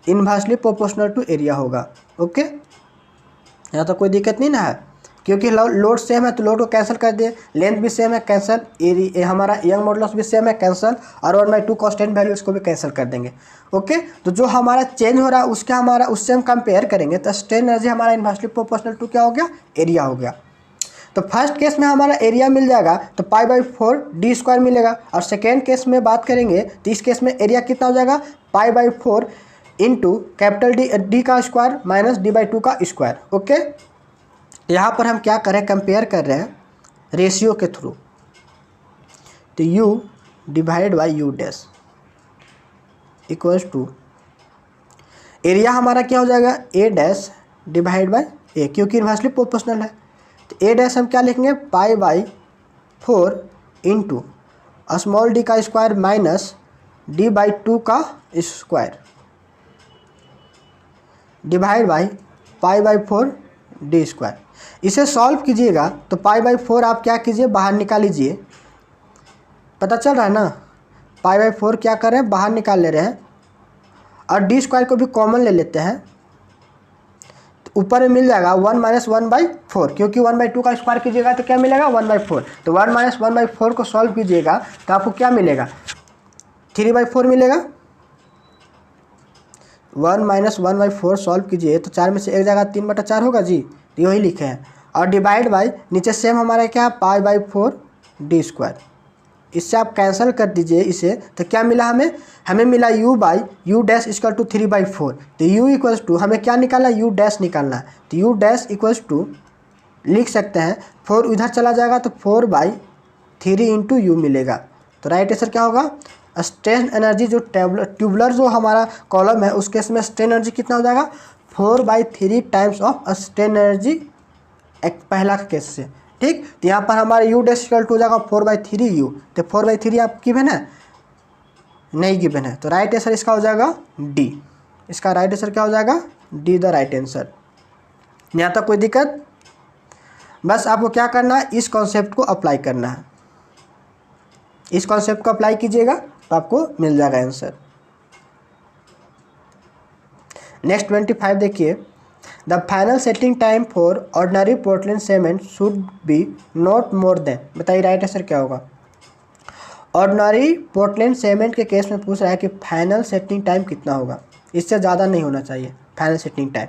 Speaker 1: इनवर्सली प्रोपोर्शनल टू एरिया होगा, ओके। यहाँ तो कोई दिक्कत नहीं ना है, क्योंकि लोड सेम है तो लोड को कैंसिल कर दिए, लेंथ भी सेम है कैंसिल, एरिया हमारा यंग मॉडुलस भी सेम है कैंसिल, और 1/2 कांस्टेंट वैल्यू इसको भी कैंसिल कर देंगे, ओके। तो जो हमारा चेंज हो रहा है उसका हमारा उससे हम कंपेयर करेंगे तो स्ट्रेन एनर्जी हमारा इनवर्सली प्रोपोर्शनल टू क्या हो गया, एरिया हो गया। तो फर्स्ट केस में हमारा एरिया मिल जाएगा तो π/4 d² मिलेगा, और सेकेंड केस में बात करेंगे तो इस केस में एरिया कितना हो जाएगा, π/4 इंटू कैपिटल D का स्क्वायर माइनस d/2 का स्क्वायर, ओके। यहाँ पर हम क्या करें, कंपेयर कर रहे हैं रेशियो के थ्रू। तो u divide by u dash equals to area हमारा क्या हो जाएगा, a dash divide by a, क्योंकि इनवर्सली प्रोपोर्शनल है। तो a डैश हम क्या लिखेंगे, π/4 इंटू स्मॉल d का स्क्वायर माइनस d/2 का स्क्वायर डिवाइड बाई π/4 d²। इसे सॉल्व कीजिएगा तो π/4 आप क्या कीजिए, बाहर निकाल लीजिए, पता चल रहा है ना। π/4 क्या कर रहे हैं, बाहर निकाल ले रहे हैं, और d² को भी कॉमन ले लेते हैं, तो ऊपर में मिल जाएगा 1 - 1/4, क्योंकि 1/2 का स्क्वायर कीजिएगा तो क्या मिलेगा, 1/4। तो 1 - 1/4 को सॉल्व कीजिएगा तो आपको क्या मिलेगा, 3/4 मिलेगा। 1 - 1/4 सॉल्व कीजिए तो 4 में से एक जगह 3/4 होगा जी, तो यही लिखे हैं, और डिवाइड बाई नीचे सेम हमारा क्या है, π/4 d²। इससे आप कैंसिल कर दीजिए इसे, तो क्या मिला हमें, हमें मिला u डैश इक्वल टू 3/4। तो u इक्वल्स टू हमें क्या निकालना है, u डैश निकालना है। तो u डैश इक्वल्स टू लिख सकते हैं 4 इधर चला जाएगा तो 4/3 इंटू u मिलेगा। तो राइट आंसर क्या होगा, स्ट्रेन एनर्जी जो ट्यूबुलर जो हमारा कॉलम है उस केस में स्ट्रेन एनर्जी कितना हो जाएगा, 4/3 टाइम्स ऑफ स्ट्रेन एनर्जी एक पहला केस से, ठीक। तो यहाँ पर हमारा u डैश इक्वल टू हो जाएगा 4/3 u। तो 4/3 आप गिवन है, नहीं गिवन है, तो राइट आंसर इसका हो जाएगा डी। इसका राइट आंसर क्या हो जाएगा, डी द राइट आंसर। यहाँ तक कोई दिक्कत, बस आपको क्या करना है, इस कॉन्सेप्ट को अप्लाई करना है, इस कॉन्सेप्ट को अप्लाई कीजिएगा तो आपको मिल जाएगा आंसर। नेक्स्ट 25 देखिए। The final setting time for ordinary Portland cement should be not more than, बताइए राइट आंसर क्या होगा। ऑर्डिनरी पोर्टलैंड सीमेंट के केस में पूछ रहा है कि फाइनल सेटिंग टाइम कितना होगा, इससे ज़्यादा नहीं होना चाहिए फाइनल सेटिंग टाइम।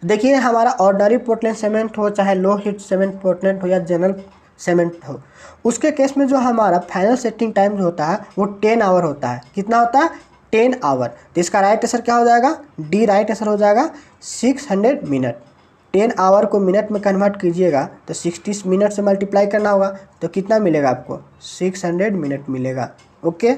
Speaker 1: देखिए हमारा ऑर्डिनरी पोर्टलैंड सीमेंट हो चाहे लो हीट सीमेंट पोर्टलैंड हो या जनरल सीमेंट हो, उसके केस में जो हमारा फाइनल सेटिंग टाइम जो होता है वो 10 आवर होता है। कितना होता है? 10 आवर। तो इसका राइट आंसर क्या हो जाएगा? डी राइट आंसर हो जाएगा 600 मिनट। 10 आवर को मिनट में कन्वर्ट कीजिएगा तो 60 मिनट से मल्टीप्लाई करना होगा, तो कितना मिलेगा आपको? 600 मिनट मिलेगा। ओके,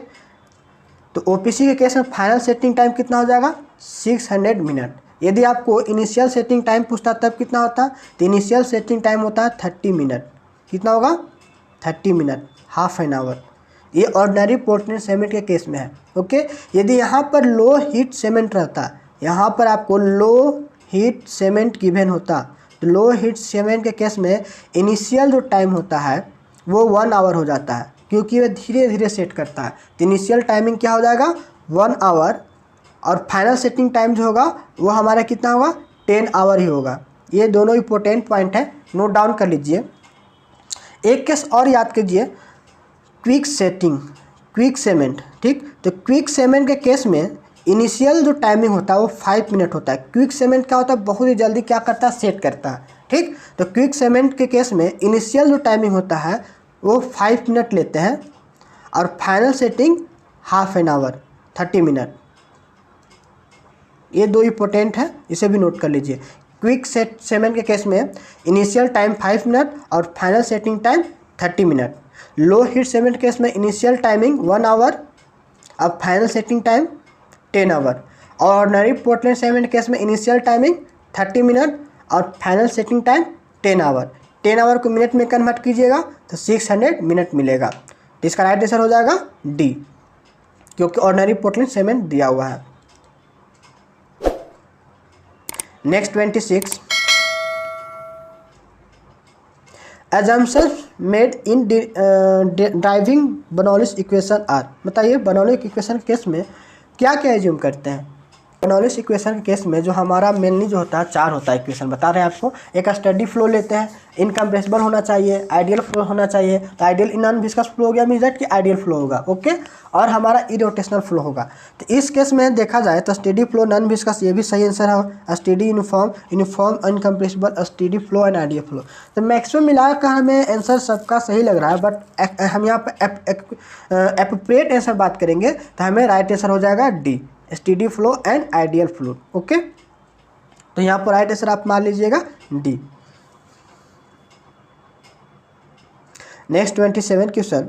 Speaker 1: तो ओपीसी के केस में फाइनल सेटिंग टाइम कितना हो जाएगा? 600 मिनट। यदि आपको इनिशियल सेटिंग टाइम पूछता तब कितना होता? तो इनिशियल सेटिंग टाइम होता है 30 मिनट। कितना होगा? 30 मिनट, हाफ एन आवर। ये ऑर्डिनरी पोर्टलैंड सीमेंट के केस में है। ओके, यदि यहाँ पर लो हीट सीमेंट रहता, यहाँ पर आपको लो हीट सीमेंट गिवन होता, तो लो हीट सीमेंट के केस में इनिशियल जो टाइम होता है वो 1 आवर हो जाता है, क्योंकि वह धीरे धीरे सेट करता है। तो इनिशियल टाइमिंग क्या हो जाएगा? 1 आवर, और फाइनल सेटिंग टाइम जो होगा वो हमारा कितना होगा? 10 आवर ही होगा। ये दोनों इंपॉर्टेंट पॉइंट है, नोट डाउन कर लीजिए। एक केस और याद कीजिए, क्विक सेटिंग, क्विक सीमेंट। ठीक, तो क्विक सीमेंट के केस में इनिशियल जो टाइमिंग होता है वो 5 मिनट होता है। क्विक सीमेंट क्या होता है? बहुत ही जल्दी क्या करता है? सेट करता है। ठीक, तो क्विक सीमेंट के केस में इनिशियल जो टाइमिंग होता है वो 5 मिनट लेते हैं, और final setting half an hour 30 minute. ये दो इंपॉर्टेंट है, इसे भी नोट कर लीजिए। क्विक सीमेंट के केस में इनिशियल टाइम 5 मिनट और final setting time 30 minute. Low heat cement case में इनिशियल टाइमिंग 1 आवर और फाइनल सेटिंग टाइम 10 आवर। और ऑर्डिनरी पोर्टलैंड सीमेंट केस में इनिशियल टाइमिंग 30 मिनट और final setting time 10 hour. 10 hour को minute में convert कीजिएगा तो 600 मिनट मिलेगा। तो इसका राइट आंसर हो जाएगा डी, क्योंकि ऑर्डिनरी पोर्टलैंड सीमेंट दिया हुआ है। Next 26, assumptions made in driving Bernoulli's equation are, बताइए बर्नौलिस इक्वेशन केस में क्या क्या एज्यूम करते हैं। बर्नौलिस इक्वेशन के केस में जो हमारा मेनली जो होता है 4 होता है इक्वेशन, बता रहे हैं आपको। एक स्टडी फ्लो लेते हैं, इनकम्प्रेसिबल होना चाहिए, आइडियल फ्लो होना चाहिए। तो आइडियल नॉन विस्कस फ्लो हो गया, मीन दैट कि आइडियल फ्लो होगा। ओके, और हमारा इरोटेशनल फ्लो होगा। तो इस केस में देखा जाए तो स्टेडी फ्लो, नॉन विस्कस, ये भी सही आंसर है। Steady, uniform, uniform incompressible, steady flow and ideal flow. तो मैक्सिमम मिलाकर हमें आंसर सबका सही लग रहा है, बट हम यहाँ पर एप्रोप्रिएट आंसर बात करेंगे तो हमें राइट आंसर हो जाएगा D, steady flow and ideal flow. Okay, तो यहाँ पर राइट आंसर आप मान लीजिएगा D. Next 27 question,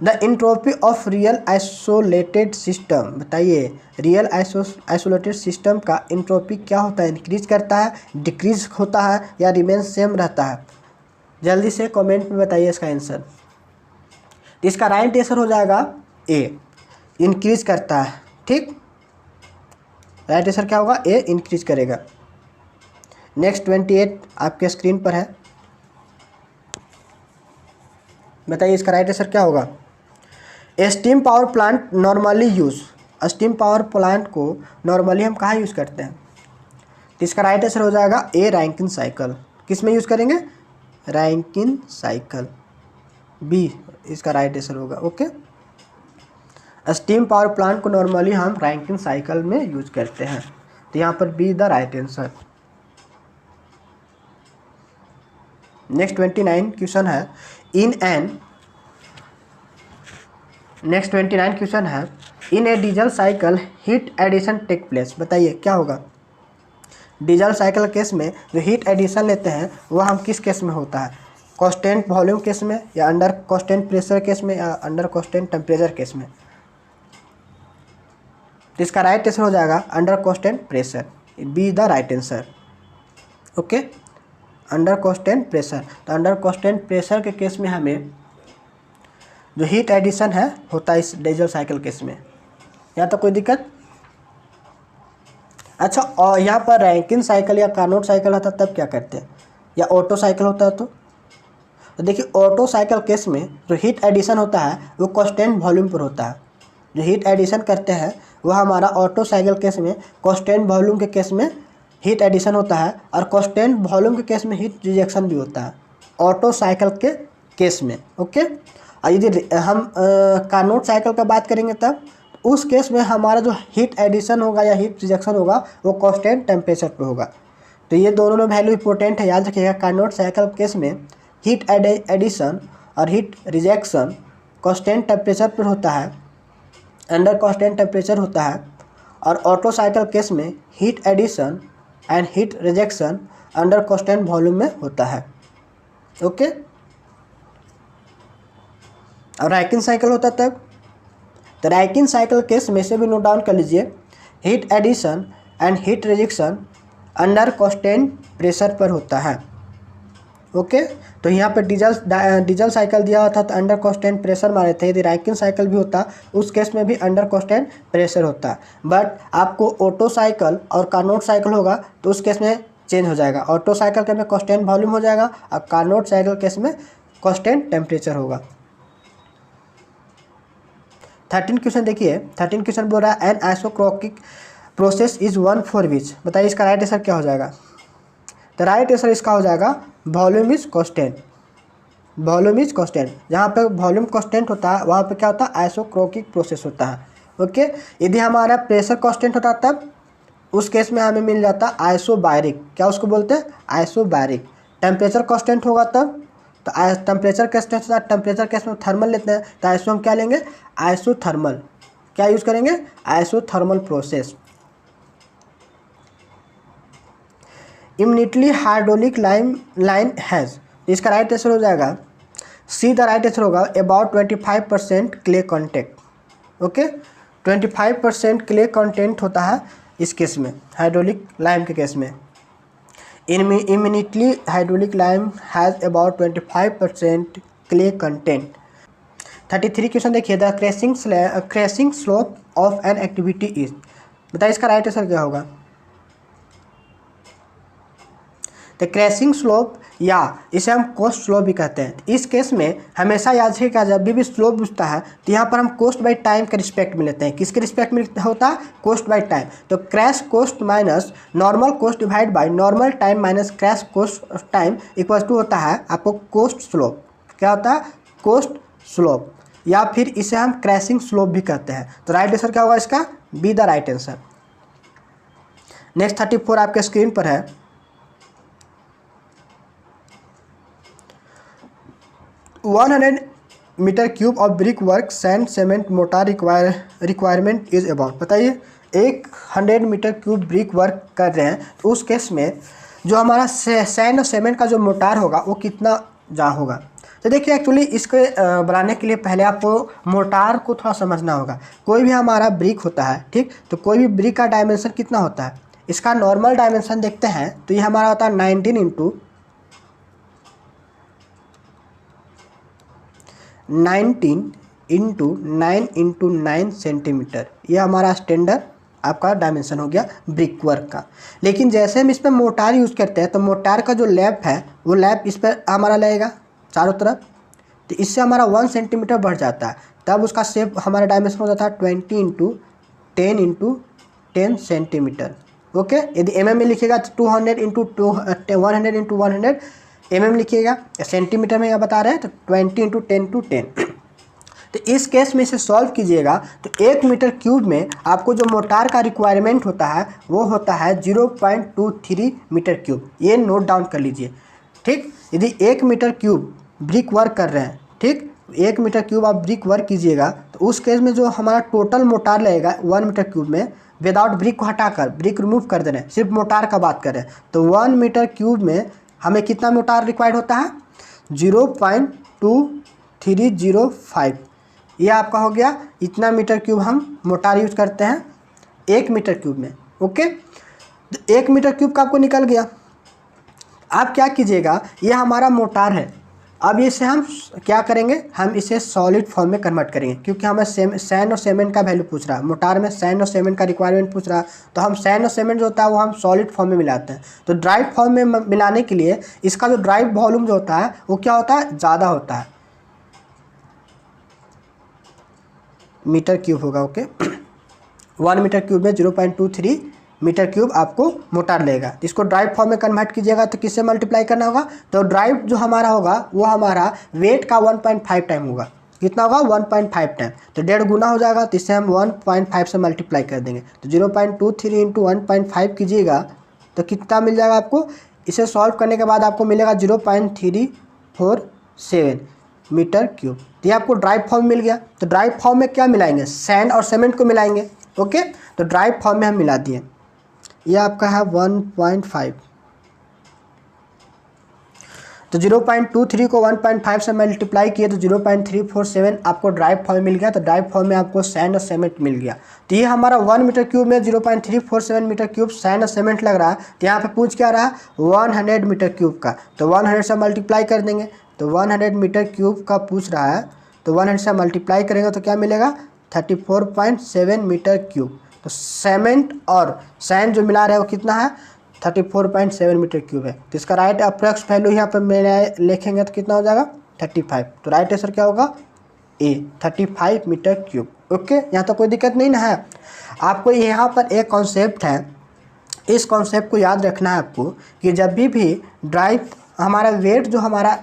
Speaker 1: the entropy of real isolated system, बताइए रियल आइसोलेटेड सिस्टम का इंट्रोपी क्या होता है? इंक्रीज करता है, डिक्रीज होता है, या रिमेन सेम रहता है? जल्दी से कमेंट में बताइए इसका आंसर। तो इसका राइट आंसर हो जाएगा ए, इंक्रीज करता है। ठीक, राइट आंसर क्या होगा? ए, इंक्रीज करेगा। नेक्स्ट 28 आपके स्क्रीन पर है, बताइए इसका राइट आंसर क्या होगा। Steam power plant normally use, steam power plant को नॉर्मली हम कहाँ यूज़ करते हैं? तो इसका राइट आंसर हो जाएगा ए, रैंकिन साइकिल। किस में यूज़ करेंगे? Rankine cycle. बी इसका राइट आंसर होगा। ओके, स्टीम पावर प्लांट को नॉर्मली हम रैंकिन साइकिल में यूज करते हैं, तो यहाँ पर B the right answer. Next 29 question है, नेक्स्ट 29 क्वेश्चन है, in a diesel cycle heat addition take place, बताइए क्या होगा। डीजल साइकिल केस में जो हीट एडिशन लेते हैं वह हम किस केस में होता है? कांस्टेंट वॉल्यूम केस में, या अंडर कांस्टेंट प्रेशर केस में, या अंडर कांस्टेंट टेम्परेचर केस में? तो इसका राइट आंसर हो जाएगा under constant pressure, B the right answer. Okay, under constant pressure. तो अंडर कांस्टेंट प्रेशर के केस में हमें जो हीट एडिशन है होता है इस डीजल साइकिल केस में। यहाँ तो कोई दिक्कत? अच्छा, और यहाँ पर रैंकिन साइकिल या कार्नोट साइकिल होता तब क्या करते हैं, या ऑटो साइकिल होता है? तो देखिए ऑटो साइकिल केस में जो हीट एडिशन होता है वो कांस्टेंट वॉल्यूम पर होता है, जो हीट एडिशन करते हैं वह हमारा ऑटो साइकिल केस में कांस्टेंट वॉल्यूम के केस में हीट एडिशन होता है और कांस्टेंट वॉल्यूम के केस में हीट रिजेक्शन भी होता है ऑटो साइकिल के केस में। ओके, और यदि हम कार्नोट साइकिल का बात करेंगे तब उस केस में हमारा जो हीट एडिशन होगा या हीट रिजेक्शन होगा वो कांस्टेंट टेम्परेचर पे होगा। तो ये दोनों में वैल्यू इंपॉर्टेंट है, याद रखिएगा। कार्नोट साइकिल केस में हीट एडिशन और हीट रिजेक्शन कांस्टेंट टेम्परेचर पर होता है, अंडर कांस्टेंट टेम्परेचर होता है, और ऑटो साइकिल केस में heat addition and heat rejection under constant volume में होता है। ओके, और रैकिन साइकिल होता तब, तो रैकिन साइकिल केस में से भी नोट डाउन कर लीजिए, heat addition and heat rejection under constant pressure पर होता है। ओके, तो यहाँ पे डीजल साइकिल दिया हुआ था तो अंडर कांस्टेंट प्रेशर मारे थे। यदि रैकिन साइकिल भी होता उस केस में भी अंडर कांस्टेंट प्रेशर होता, बट आपको ऑटो साइकिल और कार्नोट साइकिल होगा तो उस केस में चेंज हो जाएगा। ऑटो साइकिल के में कांस्टेंट वॉल्यूम हो जाएगा और कार्नोट साइकिल केस में कांस्टेंट टेम्परेचर होगा। 13 क्वेश्चन देखिए, 13 क्वेश्चन बोल रहा है an isochoric process is one for which, बताइए इसका राइट आंसर क्या हो जाएगा। तो राइट आंसर इसका हो जाएगा volume is constant. Volume is constant, जहाँ पे वॉल्यूम कांस्टेंट होता है वहाँ पे क्या होता है, आइसोक्रोकिक प्रोसेस होता है। ओके, यदि हमारा प्रेशर कांस्टेंट होता तब उस केस में हमें मिल जाता आइसोबारिक, क्या उसको बोलते हैं, आइसोबारिक। टेम्परेचर कांस्टेंट होगा तब, तो टेम्परेचर कांस्टेंट होता है, टेम्परेचर केस में थर्मल लेते हैं तो आइसो हम क्या लेंगे, आइसोथर्मल। क्या यूज़ करेंगे, isothermal process. Eminently hydraulic lime has, इसका राइट आंसर हो जाएगा सी। द राइट आंसर होगा about 25% clay content. Okay, 25% clay content होता है इस केस में, हाइड्रोलिक लाइम के केस में। Eminently hydraulic lime has about 25% clay content. 33 question देखिए, the crashing slope of an activity is, बताइए इसका राइट आंसर क्या होगा। तो क्रैशिंग स्लोप या इसे हम कोस्ट स्लोप भी कहते हैं। इस केस में हमेशा याद रखिएगा जब भी स्लोप पूछता है तो यहाँ पर हम कोस्ट बाई टाइम के रिस्पेक्ट में लेते हैं। किसके रिस्पेक्ट में होता है, कोस्ट बाई टाइम। तो crash cost minus normal cost divide by normal time minus crash cost time equal to होता है आपको कोस्ट स्लोप। क्या होता है, कोस्ट स्लोप, या फिर इसे हम क्रैशिंग स्लोप भी कहते हैं। तो राइट आंसर क्या होगा इसका, B the right answer. Next 34 आपके स्क्रीन पर है, 100 metre cube of brickwork sand cement mortar requirement is about, बताइए 100 मीटर क्यूब ब्रिक वर्क कर रहे हैं तो उस केस में जो हमारा सैंड और सीमेंट का जो मोटार होगा वो कितना जा होगा। तो देखिए एक्चुअली इसके बनाने के लिए पहले आपको मोटार को थोड़ा समझना होगा। कोई भी हमारा ब्रिक होता है, ठीक, तो कोई भी ब्रिक का डायमेंशन कितना होता है, इसका नॉर्मल डायमेंशन देखते हैं तो ये हमारा होता है 19 इंटू 9 इंटू 9 सेंटीमीटर, ये हमारा स्टैंडर्ड आपका डायमेंशन हो गया ब्रिक वर्क का। लेकिन जैसे हम इस पर मोटार यूज़ करते हैं तो मोटार का जो लैप है वो लैप इस पर हमारा लगेगा चारों तरफ, तो इससे हमारा 1 सेंटीमीटर बढ़ जाता है। तब उसका शेप हमारा डायमेंशन हो जाता है 20 इंटू 10 सेंटीमीटर। ओके, यदि एमएम में लिखिएगा तो 100 इंटू 100 एमएम लिखिएगा, सेंटीमीटर में यह बता रहे हैं तो 20 इंटू 10 तो इस केस में इसे सॉल्व कीजिएगा तो 1 मीटर क्यूब में आपको जो मोटार का रिक्वायरमेंट होता है वो होता है 0.23 मीटर क्यूब। ये नोट डाउन कर लीजिए, ठीक। यदि 1 मीटर क्यूब ब्रिक वर्क कर रहे हैं, ठीक, 1 मीटर क्यूब आप ब्रिक वर्क कीजिएगा तो उस केस में जो हमारा टोटल मोटार लगेगा 1 मीटर क्यूब में, विदाउट ब्रिक को हटाकर ब्रिक रिमूव कर दे रहे हैं, सिर्फ मोटार का बात कर रहे हैं, तो 1 मीटर क्यूब में हमें कितना मोटार रिक्वायर्ड होता है, 0.2305। ये आपका हो गया, इतना मीटर क्यूब हम मोटार यूज करते हैं 1 मीटर क्यूब में। ओके, तो 1 मीटर क्यूब का आपको निकल गया। आप क्या कीजिएगा, ये हमारा मोटार है, अब इसे हम क्या करेंगे, हम इसे सॉलिड फॉर्म में कन्वर्ट करेंगे क्योंकि हमें सैंड और सीमेंट का वैल्यू पूछ रहा है। मोटार में सैंड और सीमेंट का रिक्वायरमेंट पूछ रहा है तो हम सैंड और सीमेंट जो होता है वो हम सॉलिड फॉर्म में मिलाते हैं। तो ड्राई फॉर्म में मिलाने के लिए इसका जो ड्राई वॉल्यूम जो होता है वो क्या होता है, ज़्यादा होता है। मीटर क्यूब होगा। ओके 1 मीटर क्यूब में 0.23 मीटर क्यूब आपको मोटार लेगा। इसको ड्राइव फॉर्म में कन्वर्ट कीजिएगा तो किससे मल्टीप्लाई करना होगा, तो ड्राइव जो हमारा होगा वो हमारा वेट का 1.5 टाइम होगा। कितना होगा 1.5 टाइम, तो 1.5 गुना हो जाएगा, तो इससे हम 1.5 से मल्टीप्लाई कर देंगे। तो 0.23 इंटू 1.5 कीजिएगा तो कितना मिल जाएगा आपको। इसे सॉल्व करने के बाद आपको मिलेगा 0.347 मीटर क्यूब। तो ये आपको ड्राइव फॉर्म मिल गया। तो ड्राइव फॉर्म में क्या मिलाएंगे, सैंड और सीमेंट को मिलाएंगे। ओके तो ड्राइव फॉर्म में हम मिला दिए। ये आपका है 1.5, तो 0.23 को 1.5 से मल्टीप्लाई किए तो 0.347 आपको ड्राइव फॉर्म मिल गया। तो ड्राइव फॉर्म में आपको सैंड और सीमेंट मिल गया। तो ये हमारा 1 मीटर क्यूब में 0.347 मीटर क्यूब सैंड और सीमेंट लग रहा है। तो यहाँ पे पूछ क्या रहा है 100 मीटर क्यूब का, तो 100 से मल्टीप्लाई कर देंगे। तो 100 मीटर क्यूब का पूछ रहा है, तो 100 से मल्टीप्लाई करेंगे तो क्या मिलेगा 34.7 मीटर क्यूब। तो सीमेंट और सैंड जो मिला रहे हैं वो कितना है 34.7 मीटर क्यूब है। तो इसका राइट अप्रॉक्स वैल्यू यहाँ पर मेरे लिखेंगे तो कितना हो जाएगा 35। तो राइट आंसर क्या होगा ए 35 मीटर क्यूब। ओके यहाँ तो कोई दिक्कत नहीं ना है। आपको यहाँ पर एक कॉन्सेप्ट है, इस कॉन्सेप्ट को याद रखना है आपको कि जब भी ड्राइव हमारा वेट जो हमारा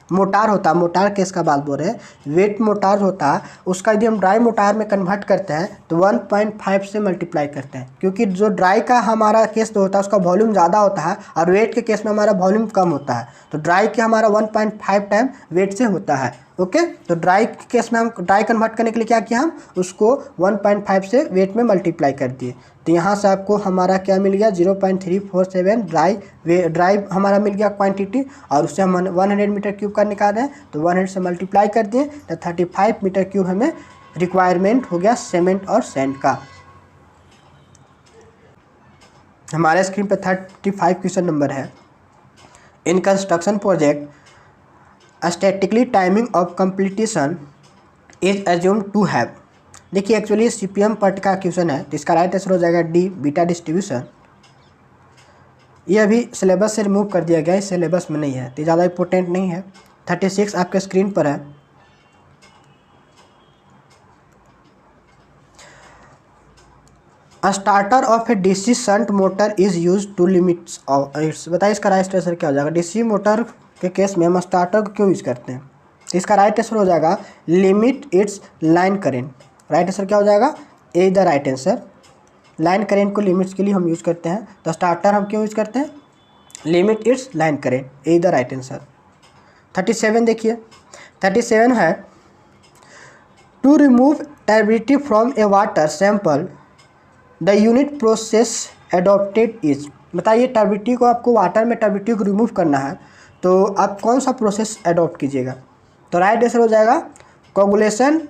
Speaker 1: मोटार होता है, मोटार केस का बात बोल रहे हैं, वेट मोटार होता है उसका यदि हम ड्राई मोटार में कन्वर्ट करते हैं तो 1.5 से मल्टीप्लाई करते हैं, क्योंकि जो ड्राई का हमारा केस जो होता है उसका वॉल्यूम ज़्यादा होता है और वेट के केस में हमारा वॉल्यूम कम होता है। तो ड्राई के हमारा 1.5 टाइम वेट से होता है। ओके तो ड्राई के केस में हम ड्राई कन्वर्ट करने के लिए क्या किया, हम उसको 1.5 से वेट में मल्टीप्लाई कर दिए। तो यहाँ से आपको हमारा क्या मिल गया 0.347 ड्राई हमारा मिल गया क्वांटिटी, और उससे हम 100 मीटर क्यूब का निकाल रहे हैं तो 100 से मल्टीप्लाई कर दिए तो 35 मीटर क्यूब हमें रिक्वायरमेंट हो गया सीमेंट और सैंड का। हमारे स्क्रीन पर 35 क्वेश्चन नंबर है। In construction project statically timing of completion is assume to have. देखिए एक्चुअली CPM पार्ट का क्वेश्चन है, तो इसका राइट आंसर हो जाएगा डी बीटा डिस्ट्रीब्यूशन। ये अभी सिलेबस से रिमूव कर दिया गया है, सिलेबस में नहीं है तो ज़्यादा इंपॉर्टेंट नहीं है। 36 आपके स्क्रीन पर है। Starter of a DC shunt motor is use to limit its. बताइए इसका राइट आंसर क्या हो जाएगा। DC मोटर के केस में हम स्टार्टर को क्यों यूज़ करते हैं, तो इसका राइट आंसर हो जाएगा limit its line current. Right answer क्या हो जाएगा A the right answer. Line current को लिमिट्स के लिए हम यूज़ करते हैं, तो स्टार्टर हम क्यों यूज़ करते हैं limit its line current, A the right answer. 37 देखिए 37 है to remove turbidity from a water sample the unit process adopted is. बताइए टर्बिडिटी को आपको वाटर में टर्बिडिटी को रिमूव करना है तो आप कौन सा प्रोसेस एडॉप्ट कीजिएगा, तो राइट आंसर हो जाएगा कोगुलेशन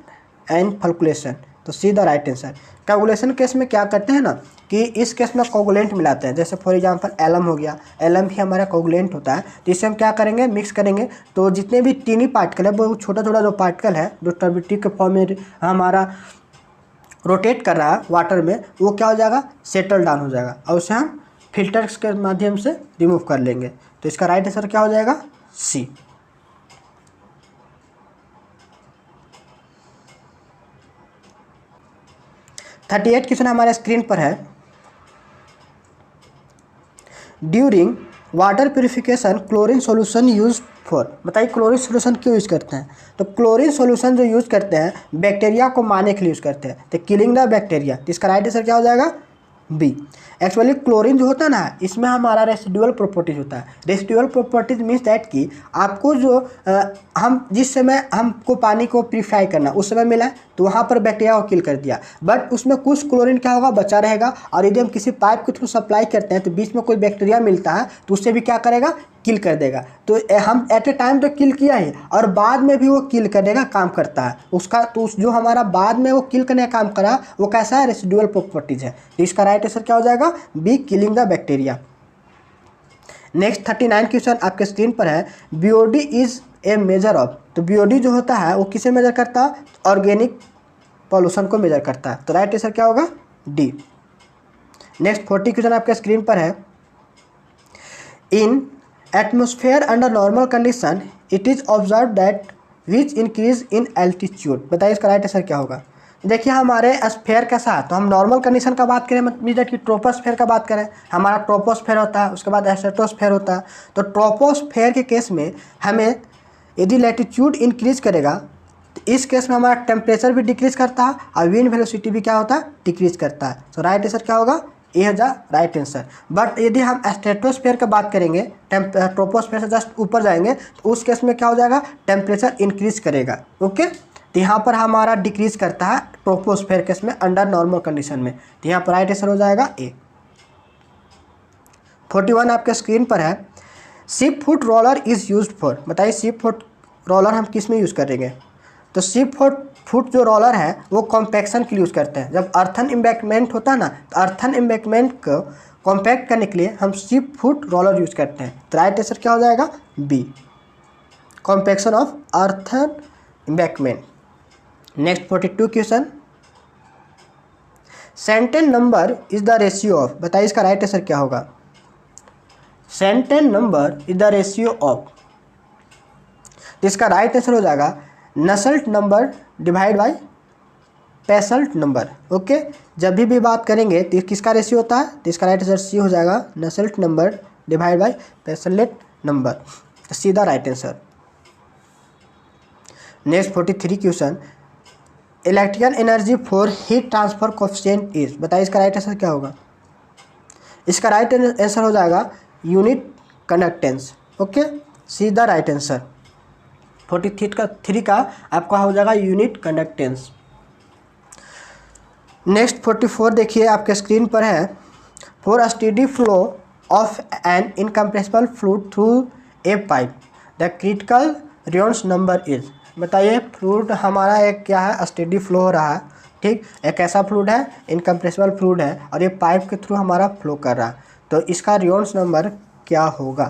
Speaker 1: एंड फल्कुलेशन। तो C the right answer. Coagulation case में क्या करते हैं ना कि इस केस में कोगुलेंट मिलाते हैं, जैसे फॉर एग्जांपल एलम हो गया, एलम भी हमारा कोगुलेंट होता है। तो इससे हम क्या करेंगे मिक्स करेंगे, तो जितने भी टीनी पार्टिकल है वो छोटा छोटा जो पार्टिकल है जो टर्बिडिटी के फॉर्म में हमारा रोटेट कर रहा है वाटर में, वो क्या हो जाएगा सेटल डाउन हो जाएगा और उसे हम फिल्टर्स के माध्यम से रिमूव कर लेंगे। तो इसका राइट आंसर क्या हो जाएगा सी। थर्टी 38 क्वेश्चन हमारे स्क्रीन पर है। During water purification chlorine solution use for. बताइए क्लोरीन सॉल्यूशन क्यों यूज़ करते हैं, तो क्लोरीन सॉल्यूशन जो यूज़ करते हैं बैक्टीरिया को मारने के लिए यूज़ करते हैं, तो किलिंग द बैक्टीरिया। तो इसका राइट आंसर क्या हो जाएगा बी। एक्चुअली क्लोरीन जो होता है ना इसमें हमारा रेसिडुअल प्रॉपर्टीज होता है। रेसिडुअल प्रॉपर्टीज मीन्स दैट कि आपको जो हम जिस समय हमको पानी को प्यूरिफाई करना उस समय मिला है तो वहाँ पर बैक्टीरिया को किल कर दिया, बट उसमें कुछ क्लोरीन क्या होगा बचा रहेगा, और यदि हम किसी पाइप के थ्रू सप्लाई करते हैं तो बीच में कोई बैक्टीरिया मिलता है तो उससे भी क्या करेगा किल कर देगा। तो हम एट ए टाइम तो किल किया ही और बाद में भी वो किल करने का काम करता है उसका, तो जो हमारा बाद में वो किल करने का काम करा वो कैसा है रेसिडुअल प्रॉपर्टीज है। तो इसका राइट आंसर क्या हो जाएगा B killing the bacteria. Next 39 question आपके स्क्रीन पर है। BOD is a measure of. तो बीओडी जो होता है वो किसे मेजर करता है ऑर्गेनिक पॉल्यूशन को मेजर करता है। तो राइट आंसर क्या होगा डी। नेक्स्ट 40 क्वेश्चन आपके स्क्रीन पर है। In atmosphere under normal condition it is observe that which increase in altitude. बताइए इसका राइट आंसर क्या होगा। देखिए हमारे स्फेयर कैसा है, तो हम नॉर्मल कंडीशन का बात करें मतलब कि ट्रोपोस्फेयर का बात करें, हमारा ट्रोपोस्फेयर होता है, उसके बाद स्ट्रेटोस्फेयर होता है। तो ट्रोपोस्फेयर के केस में हमें यदि लैटिट्यूड इंक्रीज करेगा तो इस केस में हमारा टेम्परेचर भी डिक्रीज करता है और विंड वेलोसिटी भी क्या होता है, डिक्रीज करता है। तो राइट आंसर क्या होगा, ए है द राइट आंसर। बट यदि हम स्ट्रेटोस्फेयर की बात करेंगे, ट्रोपोस्फेयर से जस्ट ऊपर जाएंगे, तो उस केस में क्या हो जाएगा, टेम्परेचर इंक्रीज करेगा। ओके, तो यहाँ पर हमारा डिक्रीज करता है ट्रोपोस्फेयर केस में अंडर नॉर्मल कंडीशन में। तो यहाँ पर राइट आंसर हो जाएगा ए। 41 आपके स्क्रीन पर है, ship foot roller is used for. बताइए शिप फुट रोलर हम किस में यूज़ करेंगे। तो शिप फुट जो रोलर है वो कॉम्पैक्शन के लिए यूज़ करते हैं। जब अर्थन एम्बैंकमेंट होता है ना, तो अर्थन एम्बैंकमेंट को कॉम्पैक्ट करने के लिए हम शिप फुट रोलर यूज़ करते हैं। तो राइट आंसर क्या हो जाएगा, B, compaction of earthen embankment. Next 42 question, Stanton number is the ratio of. बताइए इसका राइट आंसर क्या होगा। Stanton number is the ratio of, तो इसका राइट आंसर हो जाएगा Nusselt number divide by Peclet number. Okay, जब भी बात करेंगे तो किसका रेशियो होता है, तो इसका राइट आंसर सी हो जाएगा, Nusselt number divide bye पेसलेट number. सीधा right answer. Next 43 question, electrical energy for heat transfer coefficient is. बताइए इसका राइट आंसर क्या होगा। इसका राइट आंसर हो जाएगा यूनिट कंडक्टेंस। ओके, सीधा राइट आंसर। 43 का आपका हो जाएगा यूनिट कंडक्टेंस। नेक्स्ट 44 देखिए आपके स्क्रीन पर है, for a steady flow of an incompressible fluid through a pipe the critical Reynolds number is. बताइए फ्लूइड हमारा एक क्या है, स्टेडी फ्लो हो रहा है, ठीक, एक ऐसा फ्लूइड है, इनकम्प्रेसिबल फ्लूइड है और ये पाइप के थ्रू हमारा फ्लो कर रहा है, तो इसका रेनॉल्ड्स नंबर क्या होगा।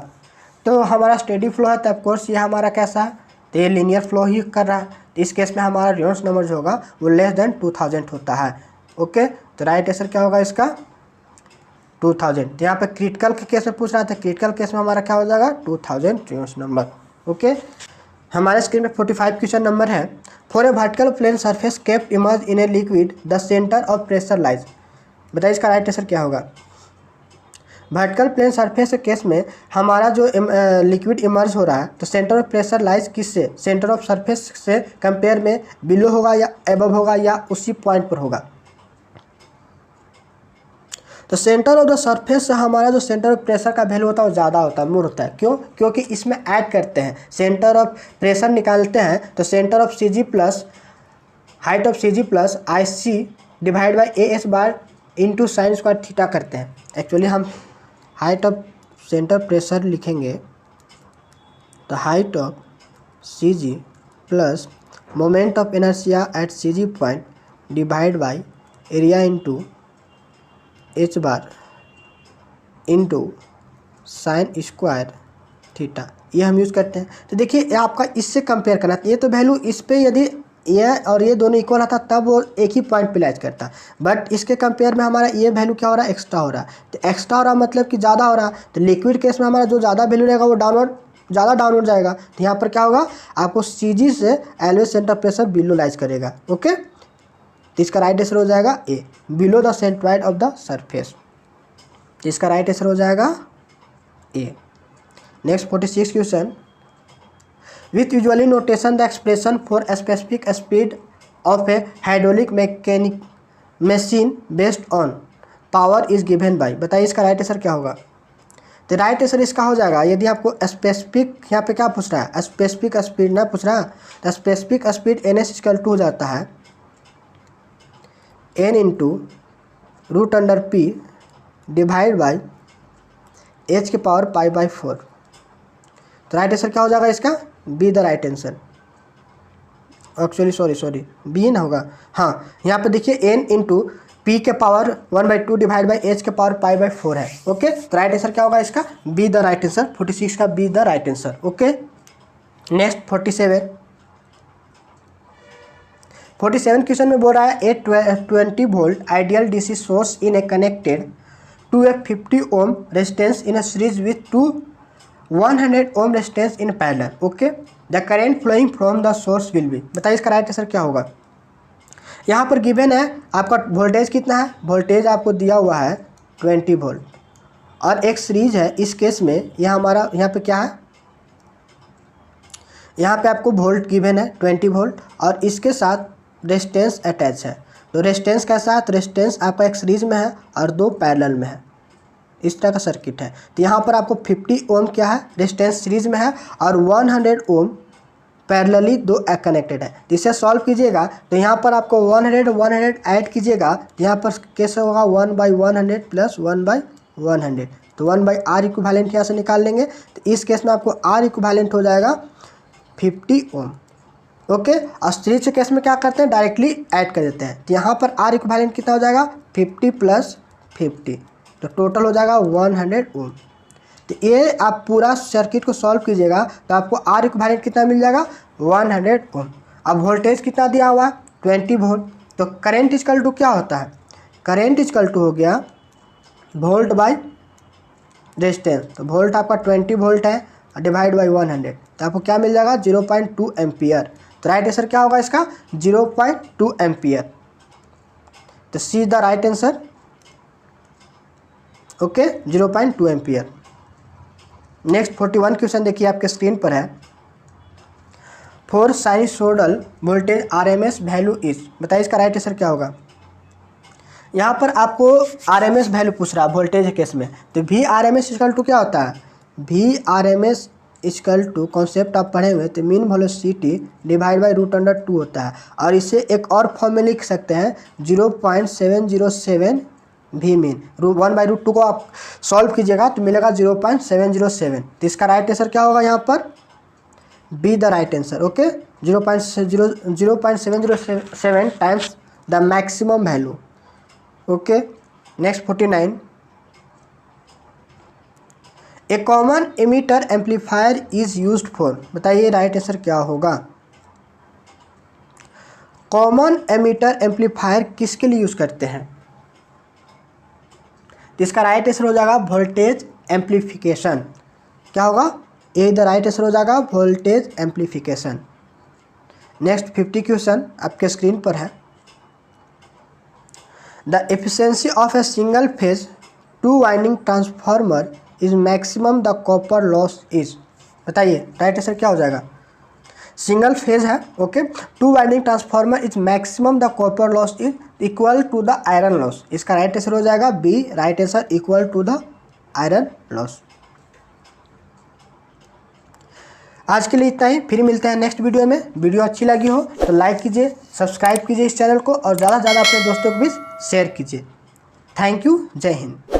Speaker 1: तो हमारा स्टेडी फ्लो है तो ऑफकोर्स ये हमारा कैसा है, तो ये लीनियर फ्लो ही कर रहा है, तो इस केस में हमारा रेनॉल्ड्स नंबर जो होगा वो लेस देन 2000 होता है। ओके, तो राइट आंसर क्या होगा इसका, 2000। तो यहाँ पे क्रिटिकल के केस में पूछ रहा था, क्रिटिकल केस में हमारा क्या हो जाएगा, 2000 रेनॉल्ड्स नंबर। ओके, हमारे स्क्रीन में 45 क्वेश्चन नंबर है, for a vertical plane surface kept immerse in a liquid the centre of pressure lies. बताइए इसका राइट आंसर क्या होगा। वर्टिकल प्लेन सरफेस के केस में हमारा जो लिक्विड इमर्ज हो रहा है, तो सेंटर ऑफ प्रेशर लाइज किससे, सेंटर ऑफ सरफेस से कंपेयर में बिलो होगा या एबव होगा या उसी पॉइंट पर होगा। तो सेंटर ऑफ द सरफेस से हमारा जो सेंटर ऑफ प्रेशर का वैल्यू होता है वो ज़्यादा होता है, मोर होता है। क्यों, क्योंकि इसमें ऐड करते हैं, सेंटर ऑफ प्रेशर निकालते हैं, तो centre of C G plus height of C G plus I C divide by A S bar into sine square theta करते हैं। एक्चुअली हम हाइट ऑफ सेंटर प्रेशर लिखेंगे तो height of C G plus moment of inertia at C G point divide by area into H bar into sine square theta, ये हम use करते हैं। तो देखिए ये आपका इससे कंपेयर करना, ये तो वैल्यू इस पे यदि ये और ये दोनों इक्वल आता तब वो एक ही पॉइंट पे लाइज करता, बट इसके कंपेयर में हमारा ये वैल्यू क्या हो रहा है, एक्स्ट्रा हो रहा है। तो एक्स्ट्रा हो रहा मतलब कि ज़्यादा हो रहा है, तो लिक्विड केस में हमारा जो ज़्यादा वैल्यू रहेगा वो ज़्यादा डाउनवर्ड जाएगा। तो यहाँ पर क्या होगा, आपको सी जी से always center pressure below lies करेगा। ओके, तो इसका राइट आंसर हो जाएगा A, below the centroid of the surface. तो इसका राइट आंसर हो जाएगा A. Next 46 question, with usually notation the expression for specific speed of a hydraulic mechanic machine based on power is given by. बताइए इसका right answer क्या होगा। तो right answer इसका हो जाएगा, यदि आपको स्पेसिफिक यहाँ पे क्या पूछ रहा है, स्पेसिफिक स्पीड ना पूछ रहा, तो specific speed N S equal to हो जाता है N into root under P divide by H के पावर पाई बाई 4। तो राइट आंसर क्या हो जाएगा इसका, B the right answer. Actually sorry B ना होगा, हाँ यहाँ पे देखिए एन इंटू पी के पावर 1/2 डिवाइड बाई एच के पावर पाई बाई 4 है। ओके, तो राइट आंसर क्या होगा इसका, बी द राइट आंसर। 46 का B the right answer. Okay, next 47 question में बोल रहा है a 20 volt ideal DC source in a connected to a 50 ohm resistance in a series with 100 ohm resistance in parallel. Okay, the current flowing from the source will be. बताइए इसका right answer क्या होगा। यहाँ पर given है आपका voltage कितना है, वोल्टेज आपको दिया हुआ है 20 वोल्ट और एक सीरीज है। इस केस में यह हमारा यहाँ पे क्या है, यहाँ पे आपको वोल्ट गिवन है 20 वोल्ट और इसके साथ रेजिस्टेंस अटैच है। तो रेजिस्टेंस के साथ रेजिस्टेंस आपका एक सीरीज में है और 2 पैरेलल में है, इस तरह का सर्किट है। तो यहाँ पर आपको 50 ओम क्या है, रेजिस्टेंस सीरीज में है और 100 ओम पैरेलली 2 कनेक्टेड है। तो इसे सॉल्व कीजिएगा तो यहाँ पर आपको 100 ऐड कीजिएगा तो यहाँ पर कैसे होगा 1/100 प्लस 1/100, तो 1/R इक्विवेलेंट यहाँ से निकाल लेंगे। तो इस केस में आपको R इक्विवेलेंट हो जाएगा 50 ओम। ओके, और सीरीज के केस में क्या करते हैं, डायरेक्टली ऐड कर देते हैं। तो यहाँ पर R इक्विवेलेंट कितना हो जाएगा 50 प्लस 50, तो टोटल हो जाएगा 100 ओम। तो ये आप पूरा सर्किट को सॉल्व कीजिएगा तो आपको R इक्विवेलेंट कितना मिल जाएगा 100 ओम। अब वोल्टेज कितना दिया हुआ है 20 वोल्ट, तो करेंट इक्वल टू क्या होता है, करेंट इक्वल टू हो गया वोल्ट बाय रेजिस्टेंस। तो वोल्ट आपका 20 वोल्ट है डिवाइड बाई 100, तो आपको क्या मिल जाएगा 0.2 एम्पियर। तो राइट आंसर क्या होगा इसका 0.2 एम्पियर। तो C is the right answer. Okay, 0.2 ampere. Next 41 question देखिए आपके स्क्रीन पर है। For sinusoidal voltage RMS value is, बताइए इसका राइट आंसर क्या होगा। यहाँ पर आपको आरएमएस वैल्यू पूछ रहा है वोल्टेज केस में, तो V R M S equal to क्या होता है, V R M S equal to concept आप पढ़े हुए तो मीन वेलोसिटी डिवाइड बाई √2 होता है। और इसे एक और फॉर्म में लिख सकते हैं 0.707 वी मीन 1/√2 को आप सॉल्व कीजिएगा तो मिलेगा 0.707। तो इसका राइट आंसर क्या होगा यहाँ पर B the right answer. Okay, 0.707 times the maximum value. Okay, next 49। A common emitter amplifier is used for, बताइए राइट आंसर क्या होगा। कॉमन एमिटर एम्पलीफायर किसके लिए यूज करते हैं, तो इसका राइट आंसर हो जाएगा वोल्टेज एम्पलीफिकेशन। क्या होगा, ए द राइट आंसर हो जाएगा वोल्टेज एम्पलीफिकेशन। नेक्स्ट 50 क्वेश्चन आपके स्क्रीन पर है। The efficiency of a single phase 2 winding transformer is maximum the copper loss is, बताइए राइट आंसर क्या हो जाएगा। सिंगल फेज है, okay, 2 winding transformer is maximum the copper loss is equal to the iron loss. इसका right answer हो जाएगा B right answer equal to the iron loss. आज के लिए इतना ही, फिर मिलते हैं नेक्स्ट वीडियो में। वीडियो अच्छी लगी हो तो लाइक कीजिए, सब्सक्राइब कीजिए इस चैनल को और ज़्यादा से ज़्यादा अपने दोस्तों को भी शेयर कीजिए। थैंक यू, जय हिंद।